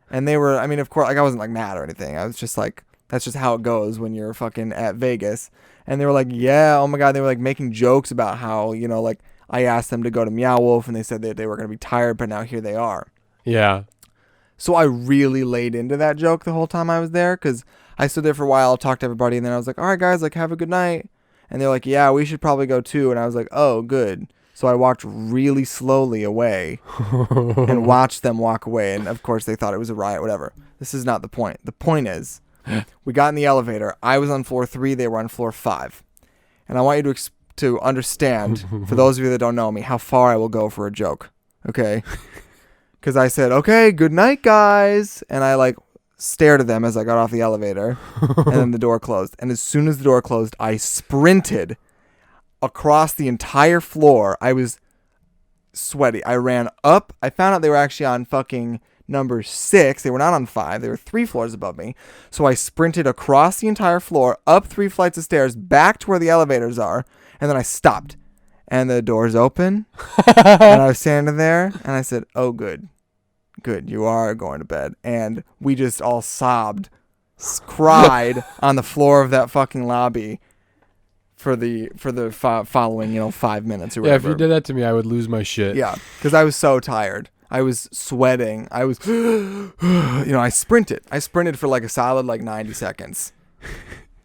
And they were, I mean, of course, like I wasn't like mad or anything. I was just like, that's just how it goes when you're fucking at Vegas. And they were like, yeah, oh my God. They were like making jokes about how, you know, like I asked them to go to Meow Wolf and they said that they were going to be tired, but now here they are. Yeah. So I really laid into that joke the whole time I was there because I stood there for a while, talked to everybody, and then I was like, all right, guys, like have a good night. And they're like, yeah, we should probably go too. And I was like, oh, good. So I walked really slowly away and watched them walk away. And of course, they thought it was a riot, whatever. This is not the point. The point is, we got in the elevator. I was on floor 3. They were on floor 5. And I want you to understand, for those of you that don't know me, how far I will go for a joke. Okay? Because I said, okay, good night, guys. And I like stared at them as I got off the elevator, and then the door closed. And as soon as the door closed, I sprinted across the entire floor. I was sweaty. I ran up. I found out they were actually on fucking number 6. They were not on 5. They were 3 floors above me. So I sprinted across the entire floor, up 3 flights of stairs, back to where the elevators are, and then I stopped. And the doors open, and I was standing there, and I said, oh, good. Good, you are going to bed. And we just all sobbed, cried on the floor of that fucking lobby for the following 5 minutes or whatever. Yeah, if you did that to me, I would lose my shit. Yeah, because I was so tired. I was sweating. I was, I sprinted. I sprinted for like a solid 90 seconds.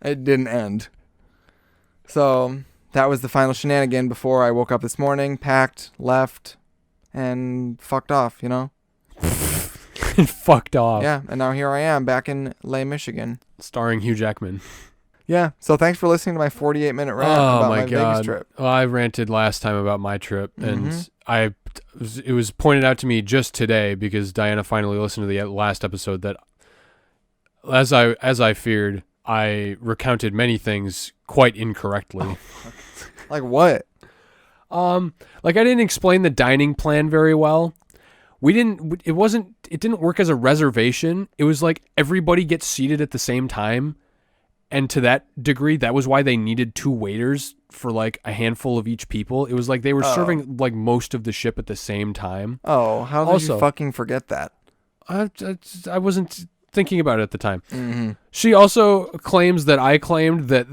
It didn't end. So that was the final shenanigan before I woke up this morning, packed, left, and fucked off, Fucked off. Yeah, and now here I am back in Lay, Michigan. Starring Hugh Jackman. Yeah, so thanks for listening to my 48-minute rant about my Vegas trip. Well, I ranted last time about my trip, and it was pointed out to me just today because Diana finally listened to the last episode that, as I feared, I recounted many things quite incorrectly. Like what? Like I didn't explain the dining plan very well. It didn't work as a reservation. It was like everybody gets seated at the same time. And to that degree, that was why they needed 2 waiters for like a handful of each people. It was like they were serving like most of the ship at the same time. Oh, how did you fucking forget that? I wasn't thinking about it at the time. Mm-hmm. She also claims that I claimed that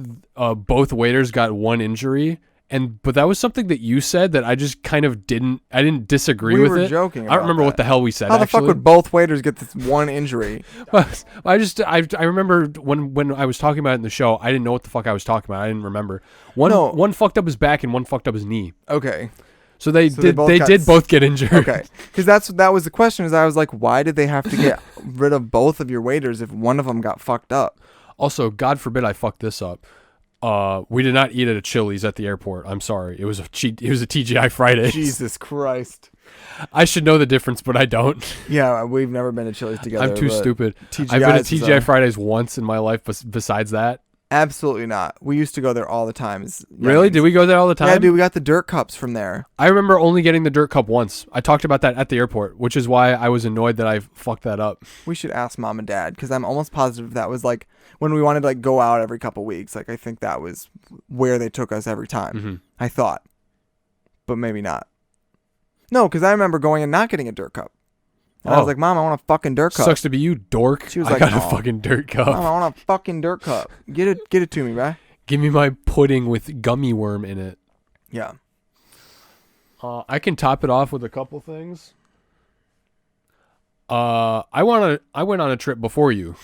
both waiters got 1 injury. But that was something that you said that I just kind of didn't disagree with it. We were joking about I don't remember what the hell we said. How the fuck would both waiters get this 1 injury? I remember when I was talking about it in the show, I didn't know what the fuck I was talking about. I didn't remember. One fucked up his back and one fucked up his knee. Okay. So they did both get injured. Okay. Because that was the question. Is I was like, why did they have to get rid of both of your waiters if one of them got fucked up? Also, God forbid I fucked this up. We did not eat at a Chili's at the airport. I'm sorry. It was a TGI Fridays. Jesus Christ. I should know the difference, but I don't. Yeah, we've never been to Chili's together. I'm too stupid. TGI's I've been at TGI Fridays once in my life, besides that. Absolutely not. We used to go there all the time. Really? Did we go there all the time? Yeah, dude, we got the dirt cups from there. I remember only getting the dirt cup once. I talked about that at the airport, which is why I was annoyed that I fucked that up. We should ask Mom and Dad, because I'm almost positive that was like when we wanted to like go out every couple weeks. Like I think that was where they took us every time. Mm-hmm. I thought. But maybe not. No, because I remember going and not getting a dirt cup. And I was like, Mom, I want a fucking dirt cup. Sucks to be you, dork. She was I got a fucking dirt cup. Mom, I want a fucking dirt cup. Get it to me, bro. Give me my pudding with gummy worm in it. Yeah. I can top it off with a couple things. I went on a trip before you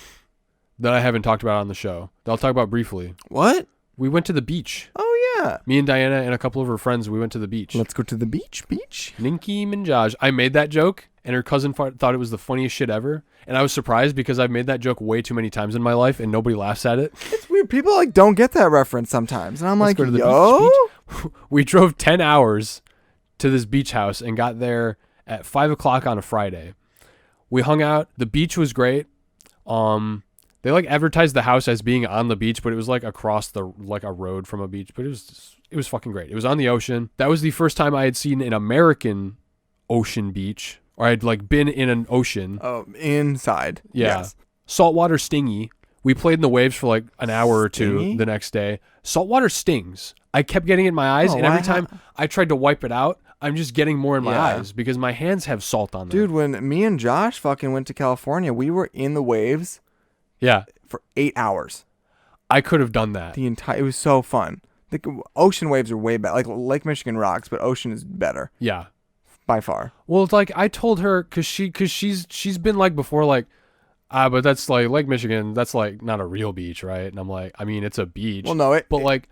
that I haven't talked about on the show. That I'll talk about briefly. What? We went to the beach. Oh yeah. Me and Diana and a couple of her friends, we went to the beach. Let's go to the beach. Nicki Minaj. I made that joke, and her cousin thought it was the funniest shit ever. And I was surprised because I've made that joke way too many times in my life, and nobody laughs at it. It's weird. People like don't get that reference sometimes, and I'm Let's like, go to the yo. beach. We drove 10 hours to this beach house and got there at 5 o'clock on a Friday. We hung out. The beach was great. They like advertised the house as being on the beach, but it was like across the like a road from a beach. But it was fucking great. It was on the ocean. That was the first time I had seen an American ocean beach, or I'd like been in an ocean. Oh, inside. Yeah. Yes. Saltwater stingy. We played in the waves for like an hour or two Stingy? the next day. Saltwater stings. I kept getting it in my eyes, Oh, and every wow. time I tried to wipe it out, I'm just getting more in my Yeah. eyes because my hands have salt on them. Dude, when me and Josh fucking went to California, we were in the waves Yeah. for 8 hours. I could have done that. It was so fun. The ocean waves are way better. Like Lake Michigan rocks, but ocean is better Yeah. by far. Well, it's like I told her because she's been like before, like, but that's like Lake Michigan. That's like not a real beach, right? And I'm like, I mean, it's a beach. Well, no, but like,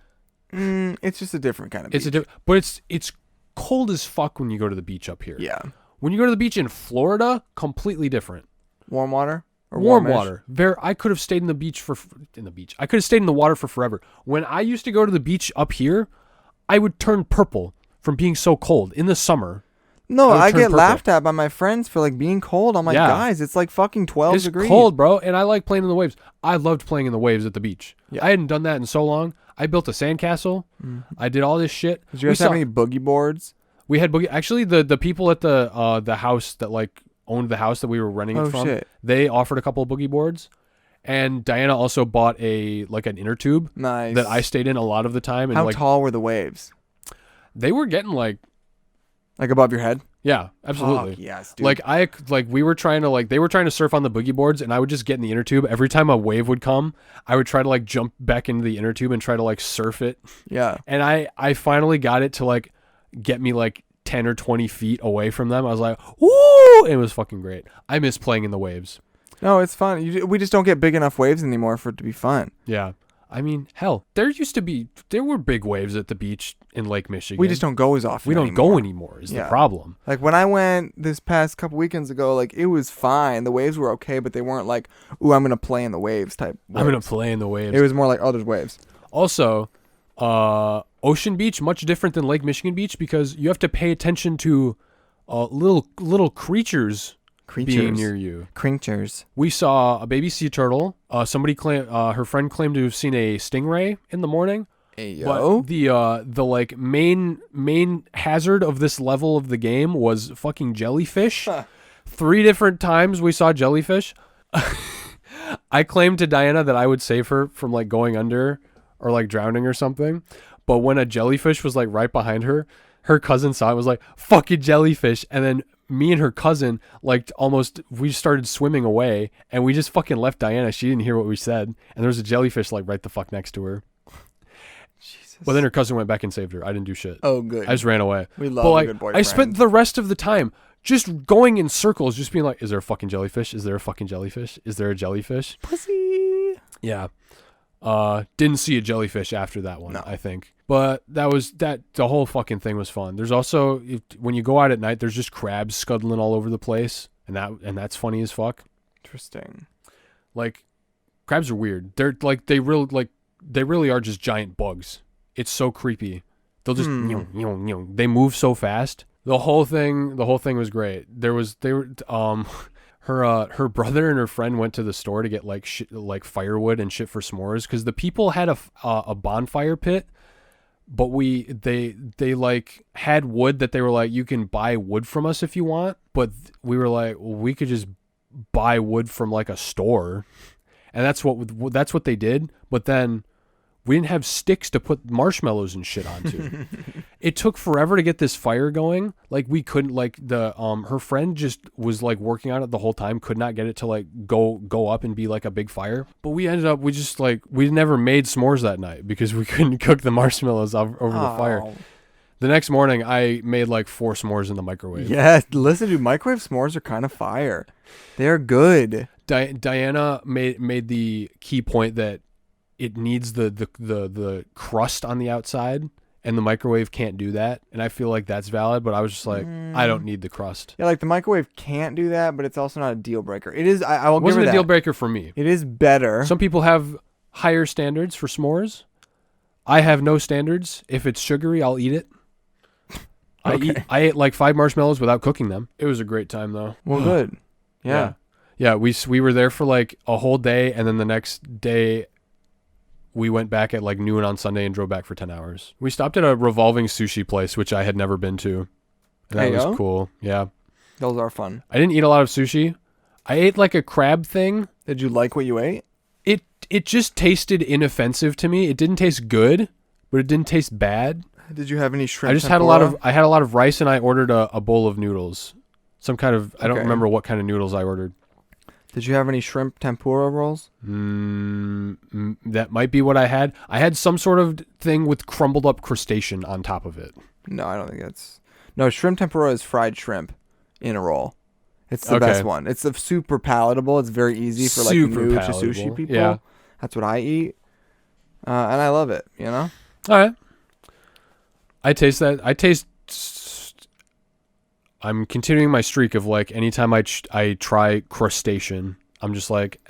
it's just a different kind of beach. but it's cold as fuck when you go to the beach up here. Yeah. When you go to the beach in Florida, completely different. Warm water? Or Warm warmish? water. I could have stayed in the beach. I could have stayed in the water for forever. When I used to go to the beach up here, I would turn purple from being so cold in the summer. No, I would I turn get purple. laughed at by my friends for like being cold. I'm like, Yeah. guys, it's like fucking 12 It's degrees. cold, bro, and I like playing in the waves. I loved playing in the waves at the beach. Yeah. I hadn't done that in so long. I built a sandcastle. I did all this shit. Did you guys have any boogie boards? We had boogie. Actually, the people at the house that like owned the house that we were renting it from, Shit. they offered a couple of boogie boards, and Diana also bought an inner tube Nice. that I stayed in a lot of the time. And How like tall were the waves? they were getting like, Like above your head? yeah, absolutely. Fuck yes, dude. We were trying to they were trying to surf on the boogie boards, and I would just get in the inner tube. Every time a wave would come, I would try to like jump back into the inner tube and try to like surf it. yeah. And I finally got it to like get me like 10 or 20 feet away from them. I was like, woo! It was fucking great. I miss playing in the waves. No, it's fun. We just don't get big enough waves anymore for it to be fun. Yeah. I mean, hell, there were big waves at the beach in Lake Michigan. We just don't go as often. We don't anymore. go anymore is the Yeah. problem. Like when I went this past couple weekends ago, like it was fine. The waves were okay, but they weren't like, ooh, I'm gonna play in the waves type. I'm going waves. to play in the waves. It was more like, oh, there's waves. Also, Ocean Beach, much different than Lake Michigan Beach because you have to pay attention to little creatures being near you. Creatures. We saw a baby sea turtle. Somebody claimed, her friend claimed to have seen a stingray in the morning. Hey, yo. But the like main hazard of this level of the game was fucking jellyfish. 3 different times we saw jellyfish. I claimed to Diana that I would save her from like going under or like drowning or something. But when a jellyfish was like right behind her, her cousin saw it, was like, fucking jellyfish. And then me and her cousin, like we started swimming away and we just fucking left Diana. She didn't hear what we said. And there was a jellyfish like right the fuck next to her. Jesus. But then her cousin went back and saved her. I didn't do shit. Oh, good. I just ran away. We love But a like, good boyfriend. I spent the rest of the time just going in circles, just being like, is there a fucking jellyfish? Is there a fucking jellyfish? Is there a jellyfish? Pussy. Yeah. Didn't see a jellyfish after that one, No. I think. But the whole fucking thing was fun. There's also, when you go out at night, there's just crabs scuttling all over the place. And that's funny as fuck. Interesting. Like, crabs are weird. They're like, they really are just giant bugs. It's so creepy. They'll just, they move so fast. The whole thing was great. Her brother and her friend went to the store to get like firewood and shit for s'mores because the people had a bonfire pit, but they like had wood that they were like, you can buy wood from us if you want, but we were like, well, we could just buy wood from like a store, and that's what they did. But then we didn't have sticks to put marshmallows and shit onto. It took forever to get this fire going. Like we couldn't her friend just was like working on it the whole time, could not get it to like go up and be like a big fire. But we never made s'mores that night because we couldn't cook the marshmallows over the fire. The next morning I made like 4 s'mores in the microwave. Yeah, listen, dude, microwave s'mores are kind of fire. They're good. Diana made the key point that it needs the crust on the outside, and the microwave can't do that. And I feel like that's valid, but I was just like, I don't need the crust. Yeah, like the microwave can't do that, but it's also not a deal breaker. It is. I will It give wasn't her a that. deal breaker for me. It is better. Some people have higher standards for s'mores. I have no standards. If it's sugary, I'll eat it. Okay. I ate like 5 marshmallows without cooking them. It was a great time though. Well, good. Yeah. Yeah, we were there for like a whole day, and then the next day we went back at like noon on Sunday and drove back for 10 hours. We stopped at a revolving sushi place, which I had never been to. And that was cool. Yeah. Those are fun. I didn't eat a lot of sushi. I ate like a crab thing. Did you like what you ate? It just tasted inoffensive to me. It didn't taste good, but it didn't taste bad. Did you have any shrimp? I just tempura? had a lot of rice, and I ordered a bowl of noodles. Some kind of, I don't Okay. remember what kind of noodles I ordered. Did you have any shrimp tempura rolls? That might be what I had. I had some sort of thing with crumbled up crustacean on top of it. No, I don't think that's. No, shrimp tempura is fried shrimp in a roll. It's the best one. It's super palatable. It's very easy for like Super new to palatable. sushi people. Yeah. That's what I eat, and I love it. You know. All right. I taste that. I'm continuing my streak of like anytime I try crustacean, I'm just like,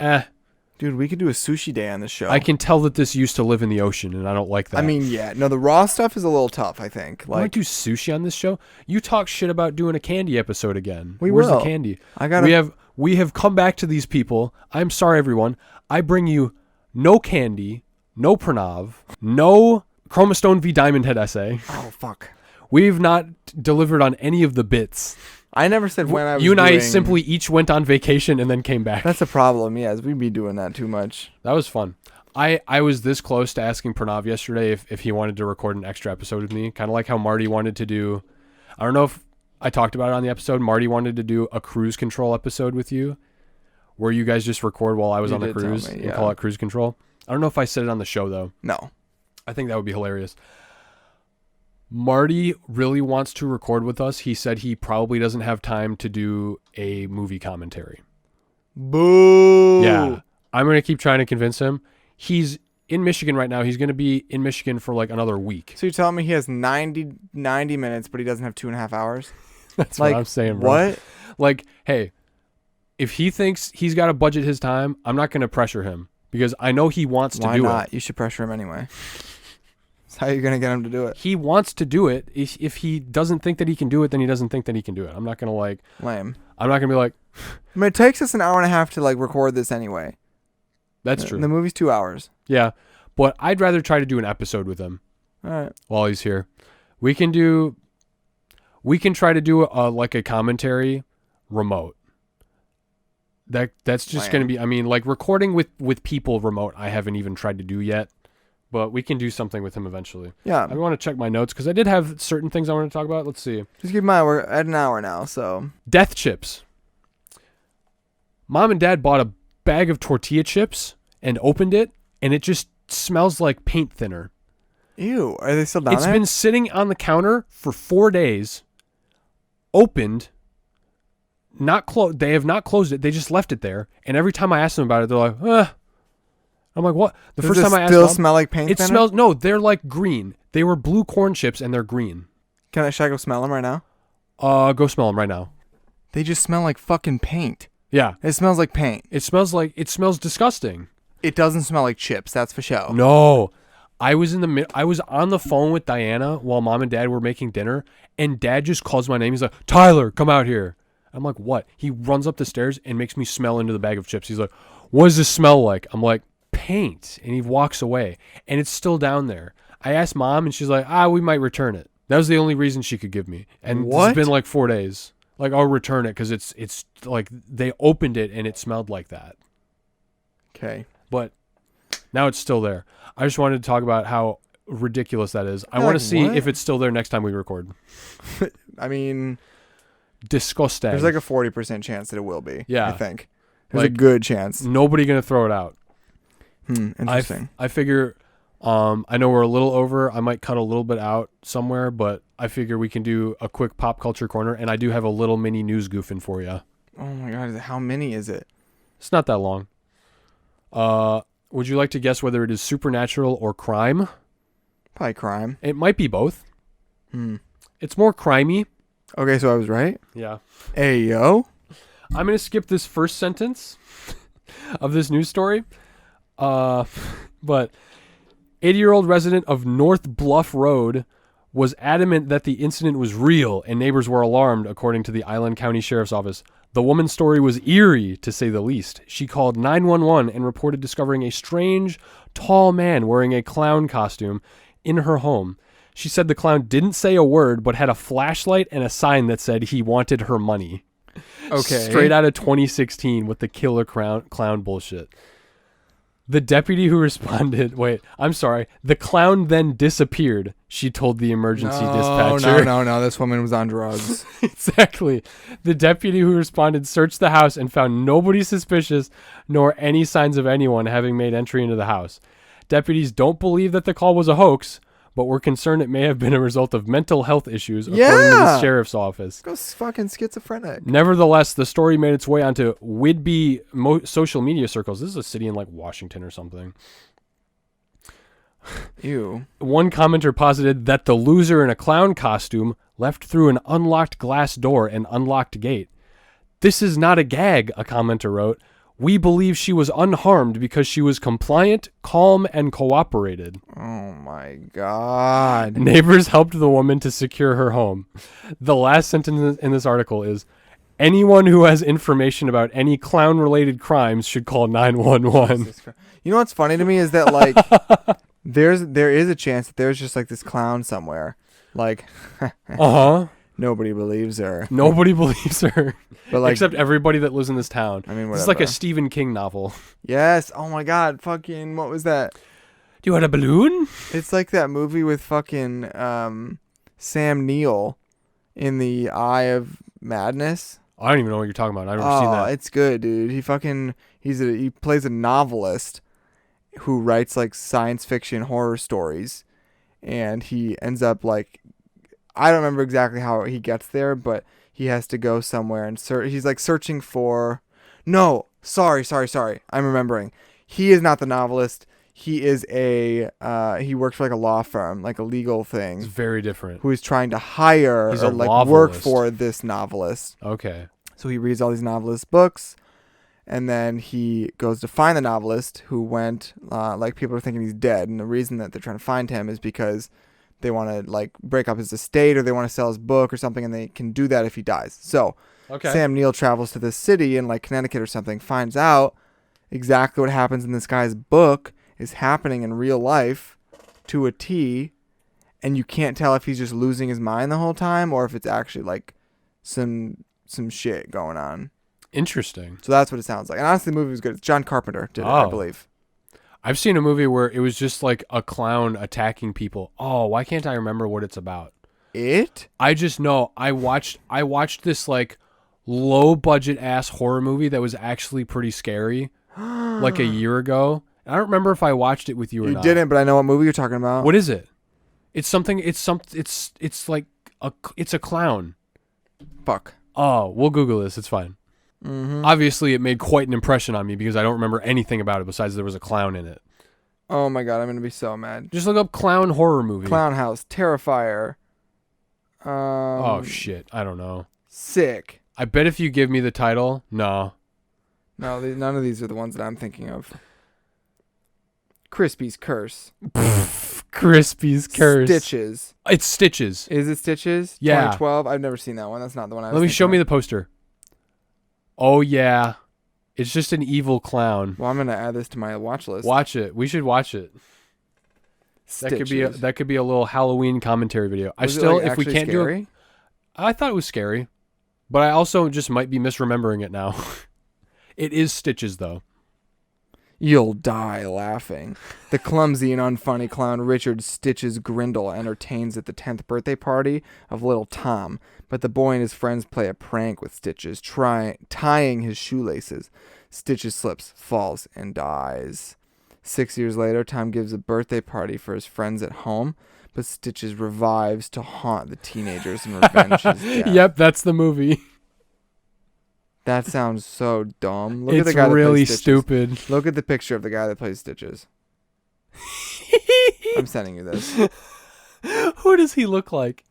Dude, we could do a sushi day on this show. I can tell that this used to live in the ocean, and I don't like that. I mean, yeah. No, the raw stuff is a little tough, I think. I might Like, do sushi on this show. You talk shit about doing a candy episode again. We Where's will. the candy? We have come back to these people. I'm sorry, everyone. I bring you no candy, no Pranav, no Chromastone v Diamond Head essay. oh, fuck. We've not delivered on any of the bits. I never said when I was You and I doing- simply each went on vacation and then came back. That's a problem, yes. We'd be doing that too much. That was fun. I was this close to asking Pranav yesterday if he wanted to record an extra episode with me. Kind of like how Marty wanted to do. I don't know if I talked about it on the episode. Marty wanted to do a cruise control episode with you, where you guys just record while I was You on the did tell cruise me, and yeah. call it cruise control. I don't know if I said it on the show though. No. I think that would be hilarious. Marty really wants to record with us. He said he probably doesn't have time to do a movie commentary. Boo. Yeah. I'm going to keep trying to convince him. He's in Michigan right now. He's going to be in Michigan for like another week. So you're telling me he has 90 minutes, but he doesn't have 2.5 hours? That's Like, what I'm saying, bro. What? Like, hey, if he thinks he's got to budget his time, I'm not going to pressure him because I know he wants to Why do not? it. You should pressure him anyway. That's how you're going to get him to do it. He wants to do it. If he doesn't think that he can do it, then he doesn't think that he can do it. I'm not going to like, Lame. I'm not going to be like, I mean, it takes us an hour and a half to like record this anyway. that's true. The movie's 2 hours. Yeah. But I'd rather try to do an episode with him All right. while he's here. We can try to do like a commentary remote. That's just going to be, I mean, like recording with people remote, I haven't even tried to do yet, but we can do something with him eventually. Yeah. I want to check my notes because I did have certain things I want to talk about. Let's see. Just keep in mind, we're at an hour now, so. Death chips. Mom and Dad bought a bag of tortilla chips and opened it, and it just smells like paint thinner. Ew. Are they still down It's there? been sitting on the counter for 4 days, opened, not closed. They have not closed it. They just left it there. And every time I ask them about it, they're like, I'm like, what? The Does first it time I asked still them, smell like paint it thinner? smells, no, they're like green. They were blue corn chips and they're green. Should I go smell them right now? Go smell them right now. They just smell like fucking paint. Yeah. It smells like paint. It smells disgusting. It doesn't smell like chips, that's for show. No. I was on the phone with Diana while Mom and Dad were making dinner, and Dad just calls my name. He's like, Tyler, come out here. I'm like, what? He runs up the stairs and makes me smell into the bag of chips. He's like, what does this smell like? I'm like, paint. And he walks away, and it's still down there. I asked Mom, and she's like, we might return it. That was the only reason she could give me. And What? It's been like 4 days. Like, I'll return it because it's like they opened it and it smelled like that. Okay. But now it's still there. I just wanted to talk about how ridiculous that is. I You're want like, to see what? if it's still there next time we record. I mean, Disgusting. there's like a 40% chance that it will be. Yeah. I think. There's a Like, good chance. nobody going to throw it out. Interesting. I figure, I know we're a little over. I might cut a little bit out somewhere, but I figure we can do a quick pop culture corner, and I do have a little mini news goofing for you. Oh my God. How many is it? It's not that long. Would you like to guess whether it is supernatural or crime? Probably crime. It might be both. Hmm. It's more crimey. Okay, so I was right. Yeah. Hey, yo. I'm going to skip this first sentence of this news story. But 80-year-old resident of North Bluff Road was adamant that the incident was real and neighbors were alarmed, according to the Island County Sheriff's Office. The woman's story was eerie, to say the least. She called 911 and reported discovering a strange, tall man wearing a clown costume in her home. She said the clown didn't say a word, but had a flashlight and a sign that said he wanted her money. Okay. Straight out of 2016 with the killer clown bullshit. The deputy who responded, the clown then disappeared, she told the emergency dispatcher. No, this woman was on drugs. Exactly. The deputy who responded searched the house and found nobody suspicious nor any signs of anyone having made entry into the house. Deputies don't believe that the call was a hoax, but were concerned it may have been a result of mental health issues, according to the sheriff's office. Go fucking schizophrenic. Nevertheless, the story made its way onto Whidbey social media circles. This is a city in like Washington or something. Ew. One commenter posited that the loser in a clown costume left through an unlocked glass door and unlocked gate. This is not a gag, a commenter wrote. We believe she was unharmed because she was compliant, calm, and cooperated. Oh my God. Neighbors helped the woman to secure her home. The last sentence in this article is, anyone who has information about any clown-related crimes should call 911. You know what's funny to me is that like there is a chance that there's just like this clown somewhere. Like nobody believes her. Nobody believes her. But like, except everybody that lives in this town. I mean, whatever. This is like a Stephen King novel. Yes. Oh my God. Fucking, what was that? Do you want a balloon? It's like that movie with fucking Sam Neill in The Eye of Madness. I don't even know what you're talking about. I've never seen that. It's good, dude. He plays a novelist who writes like science fiction horror stories, and he ends up like, I don't remember exactly how he gets there, but he has to go somewhere and he's like searching for, no, sorry. I'm remembering. He is not the novelist. He is he works for like a law firm, like a legal thing. It's very different. Who is trying to hire He's or a like work novelist. for this novelist. Okay. So he reads all these novelist books, and then he goes to find the novelist who went, like people are thinking he's dead. And the reason that they're trying to find him is because they want to like break up his estate, or they want to sell his book or something, and they can do that if he dies. So Sam Neill travels to this city in like Connecticut or something, finds out exactly what happens in this guy's book is happening in real life to a T, and you can't tell if he's just losing his mind the whole time or if it's actually like some shit going on. Interesting. So that's what it sounds like. And honestly, the movie was good. John Carpenter did it, I believe. I've seen a movie where it was just like a clown attacking people. Oh, why can't I remember what it's about? I just know I watched this like low budget ass horror movie that was actually pretty scary like a year ago. I don't remember if I watched it with you or not. You didn't, but I know what movie you're talking about. What is it? It's like it's a clown. Fuck. Oh, we'll Google this. It's fine. Mm-hmm. Obviously, it made quite an impression on me because I don't remember anything about it besides there was a clown in it. Oh my God, I'm going to be so mad. Just look up clown horror movie. Clown House, Terrifier. Oh, shit. I don't know. Sick. I bet if you give me the title, no. No, none of these are the ones that I'm thinking of. Crispy's Curse. Crispy's Curse. Stitches. It's Stitches. Is it Stitches? Yeah. 2012? I've never seen that one. That's not the one I was Let me show me of. the poster. Oh, yeah. It's just an evil clown. Well, I'm going to add this to my watch list. Watch it. We should watch it. Stitches. That could be a little Halloween commentary video. Was it, like, if we can't scary? do it, I thought it was scary, but I also just might be misremembering it now. It is Stitches though. You'll die laughing. The clumsy and unfunny clown Richard Stitches Grindle entertains at the 10th birthday party of little Tom, but the boy and his friends play a prank with Stitches, tying his shoelaces. Stitches slips, falls, and dies. 6 years later, Tom gives a birthday party for his friends at home, but Stitches revives to haunt the teenagers and revenge his death. Yep, that's the movie. That sounds so dumb. Look at It's the guy that really plays Stitches. stupid. Look at the picture of the guy that plays Stitches. I'm sending you this. Who does he look like?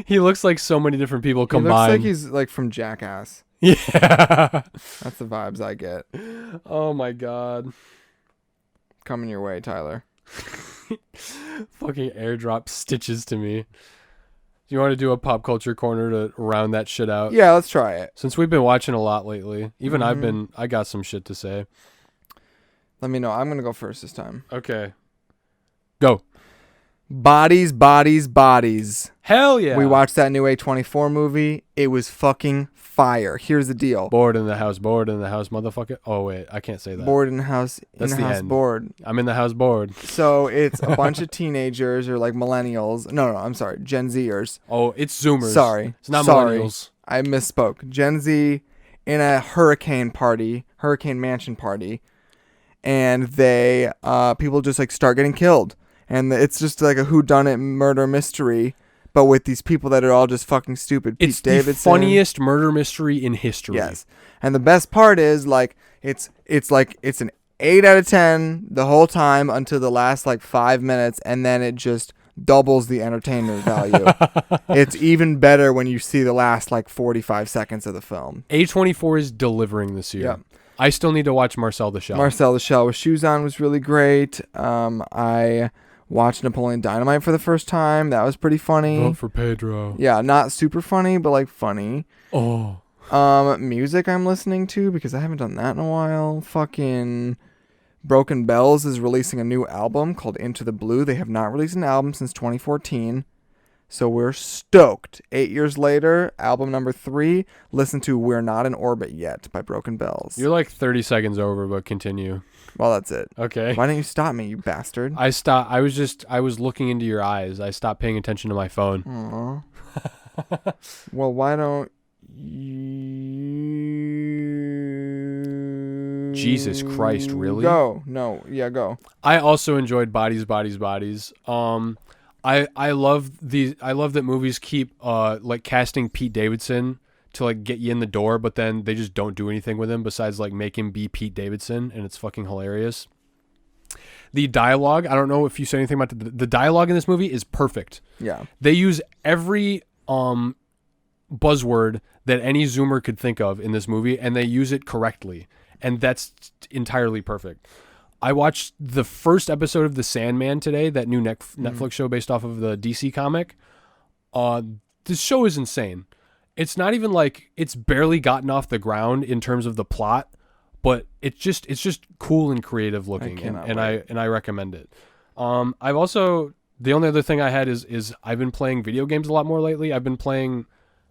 He looks like so many different people He combined. looks like he's like from Jackass. Yeah. That's the vibes I get. Oh my god. Coming your way, Tyler. Fucking airdrop Stitches to me. Do you want to do a pop culture corner to round that shit out? Yeah, let's try it. Since we've been watching a lot lately, even Mhm. I got some shit to say. Let me know. I'm going to go first this time. Okay. Go. Bodies, bodies, bodies. Hell yeah. We watched that new A24 movie. It was fucking fire. Here's the deal. Bored in the house, motherfucker. Oh, wait. I can't say that. Bored in the house, That's in the the house end. bored. I'm in the house bored. So it's a bunch of teenagers or like millennials. No, I'm sorry. Gen Zers. Oh, it's Zoomers. Sorry. It's not Sorry. millennials. I misspoke. Gen Z in a hurricane mansion party. And they, people just like start getting killed. And it's just like a whodunit murder mystery, but with these people that are all just fucking stupid. It's Pete Davidson. the funniest murder mystery in history. Yes. And the best part is like it's an 8 out of 10 the whole time until the last like 5 minutes, and then it just doubles the entertainment value. It's even better when you see the last like 45 seconds of the film. A24 is delivering this year. Yeah. I still need to watch Marcel the Shell. Marcel the Shell with Shoes On was really great. I watched Napoleon Dynamite for the first time. That was pretty funny. Vote for Pedro. Yeah, not super funny, but like funny. Oh. Music I'm listening to because I haven't done that in a while. Fucking Broken Bells is releasing a new album called Into the Blue. They have not released an album since 2014. So we're stoked. 8 years later, album number 3. Listen to We're Not in Orbit Yet by Broken Bells. You're like 30 seconds over, but continue. Well, that's it. Okay. Why didn't you stop me, you bastard? I stopped. I was looking into your eyes. I stopped paying attention to my phone. Aw. Well, why don't you... Jesus Christ, really? Go. No, yeah, go. I also enjoyed Bodies, Bodies, Bodies. I love that movies keep like casting Pete Davidson to like get you in the door, but then they just don't do anything with him besides like make him be Pete Davidson, and it's fucking hilarious. The dialogue, I don't know if you say anything about the dialogue in this movie is perfect. Yeah. They use every buzzword that any Zoomer could think of in this movie, and they use it correctly, and that's entirely perfect. I watched the first episode of The Sandman today, that new Netflix show based off of the DC comic. This show is insane. It's not even like it's barely gotten off the ground in terms of the plot, but it's just cool and creative looking, and I recommend it. I've also, the only other thing I had is I've been playing video games a lot more lately. I've been playing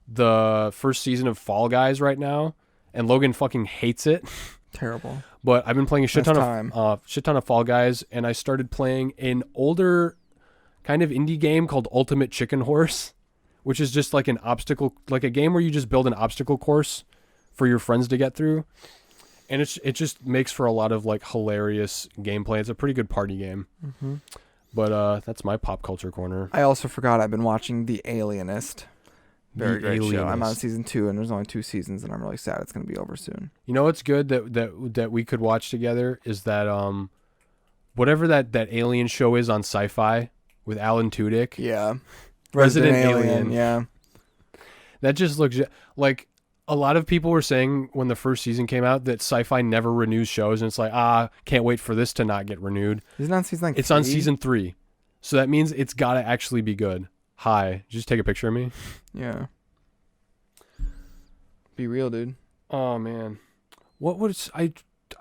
the first season of Fall Guys right now, and Logan fucking hates it. Terrible. But I've been playing a shit ton of Fall Guys, and I started playing an older kind of indie game called Ultimate Chicken Horse, which is just like a game where you just build an obstacle course for your friends to get through. And it just makes for a lot of like hilarious gameplay. It's a pretty good party game. Mm-hmm. But that's my pop culture corner. I also forgot I've been watching The Alienist. Very great show. I'm on Alienist. season 2, and there's only 2 seasons, and I'm really sad it's going to be over soon. You know what's good that we could watch together is that whatever that alien show is on Sci-Fi with Alan Tudyk. Yeah. Resident Alien. Yeah. That just looks like a lot of people were saying when the first season came out that Sci-Fi never renews shows, and it's like, can't wait for this to not get renewed. Isn't it on season like It's 3? on season 3. So that means it's got to actually be good. Hi. Did you just take a picture of me? Yeah. Be real, dude. Oh man. What was I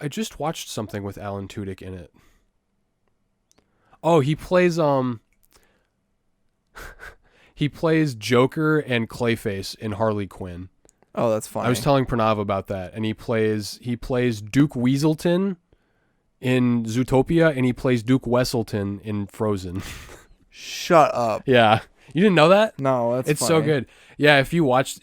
just watched something with Alan Tudyk in it. Oh, he plays he plays Joker and Clayface in Harley Quinn. Oh, that's funny. I was telling Pranav about that, and he plays Duke Weaselton in Zootopia, and he plays Duke Wesselton in Frozen. Shut up. Yeah. You didn't know that? No, that's It's funny. so good. Yeah, if you watch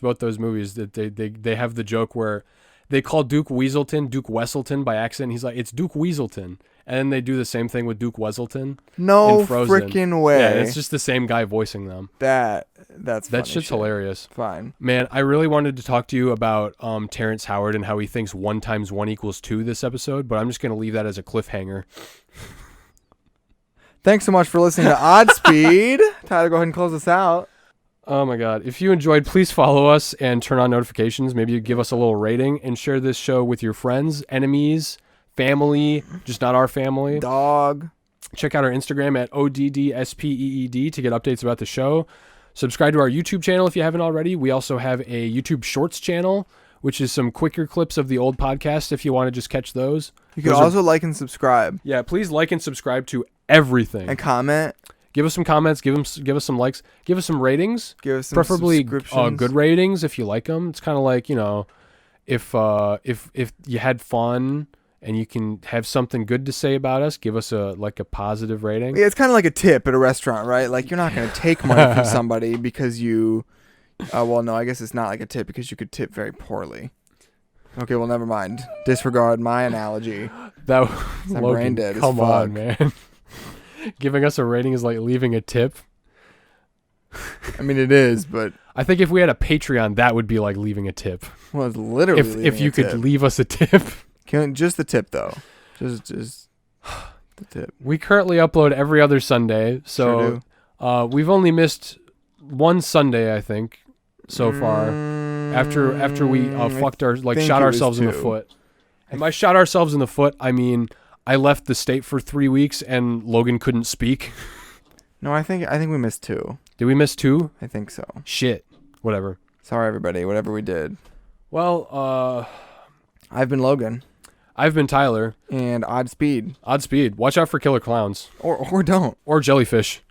both those movies, that they have the joke where they call Duke Weaselton Duke Wesselton by accident. He's like, it's Duke Weaselton, And then they do the same thing with Duke Weselton. No in Frozen. freaking way. Yeah, it's just the same guy voicing them. That's That funny shit's shit. hilarious. Fine. Man, I really wanted to talk to you about Terrence Howard and how he thinks 1 × 1 = 2 this episode, but I'm just going to leave that as a cliffhanger. Thanks so much for listening to Oddspeed. Tyler, go ahead and close us out. Oh my God. If you enjoyed, please follow us and turn on notifications. Maybe you give us a little rating and share this show with your friends, enemies, family, just not our family. Dog. Check out our Instagram at ODDSPEED to get updates about the show. Subscribe to our YouTube channel if you haven't already. We also have a YouTube Shorts channel, which is some quicker clips of the old podcast if you want to just catch those. You can Those also like and subscribe. Yeah, please like and subscribe to everything. And comment. Give us some comments. Give us some likes. Give us some ratings. Give us some Preferably subscriptions. good ratings if you like them. It's kind of like, if you had fun and you can have something good to say about us, give us a positive rating. Yeah, it's kind of like a tip at a restaurant, right? Like, you're not going to take money from somebody because you... well, no, I guess it's not like a tip because you could tip very poorly. Okay, well, never mind. Disregard my analogy. That I'm Logan, brain dead as come on, fuck. man. Giving us a rating is like leaving a tip. I mean, it is, but... I think if we had a Patreon, that would be like leaving a tip. Well, it's literally If you could leave us a tip. Just the tip, though. Just the tip. We currently upload every other Sunday, so Sure we've only missed one Sunday, I think, so far. After we fucked our think shot it was ourselves in the 2. foot. And by shot ourselves in the foot, I mean I left the state for 3 weeks and Logan couldn't speak. No, I think we missed 2. Did we miss 2? I think so. Shit. Whatever. Sorry, everybody. Whatever we did. Well, I've been Logan. I've been Tyler. And Oddspeed. Oddspeed. Watch out for killer clowns. Or don't. Or jellyfish.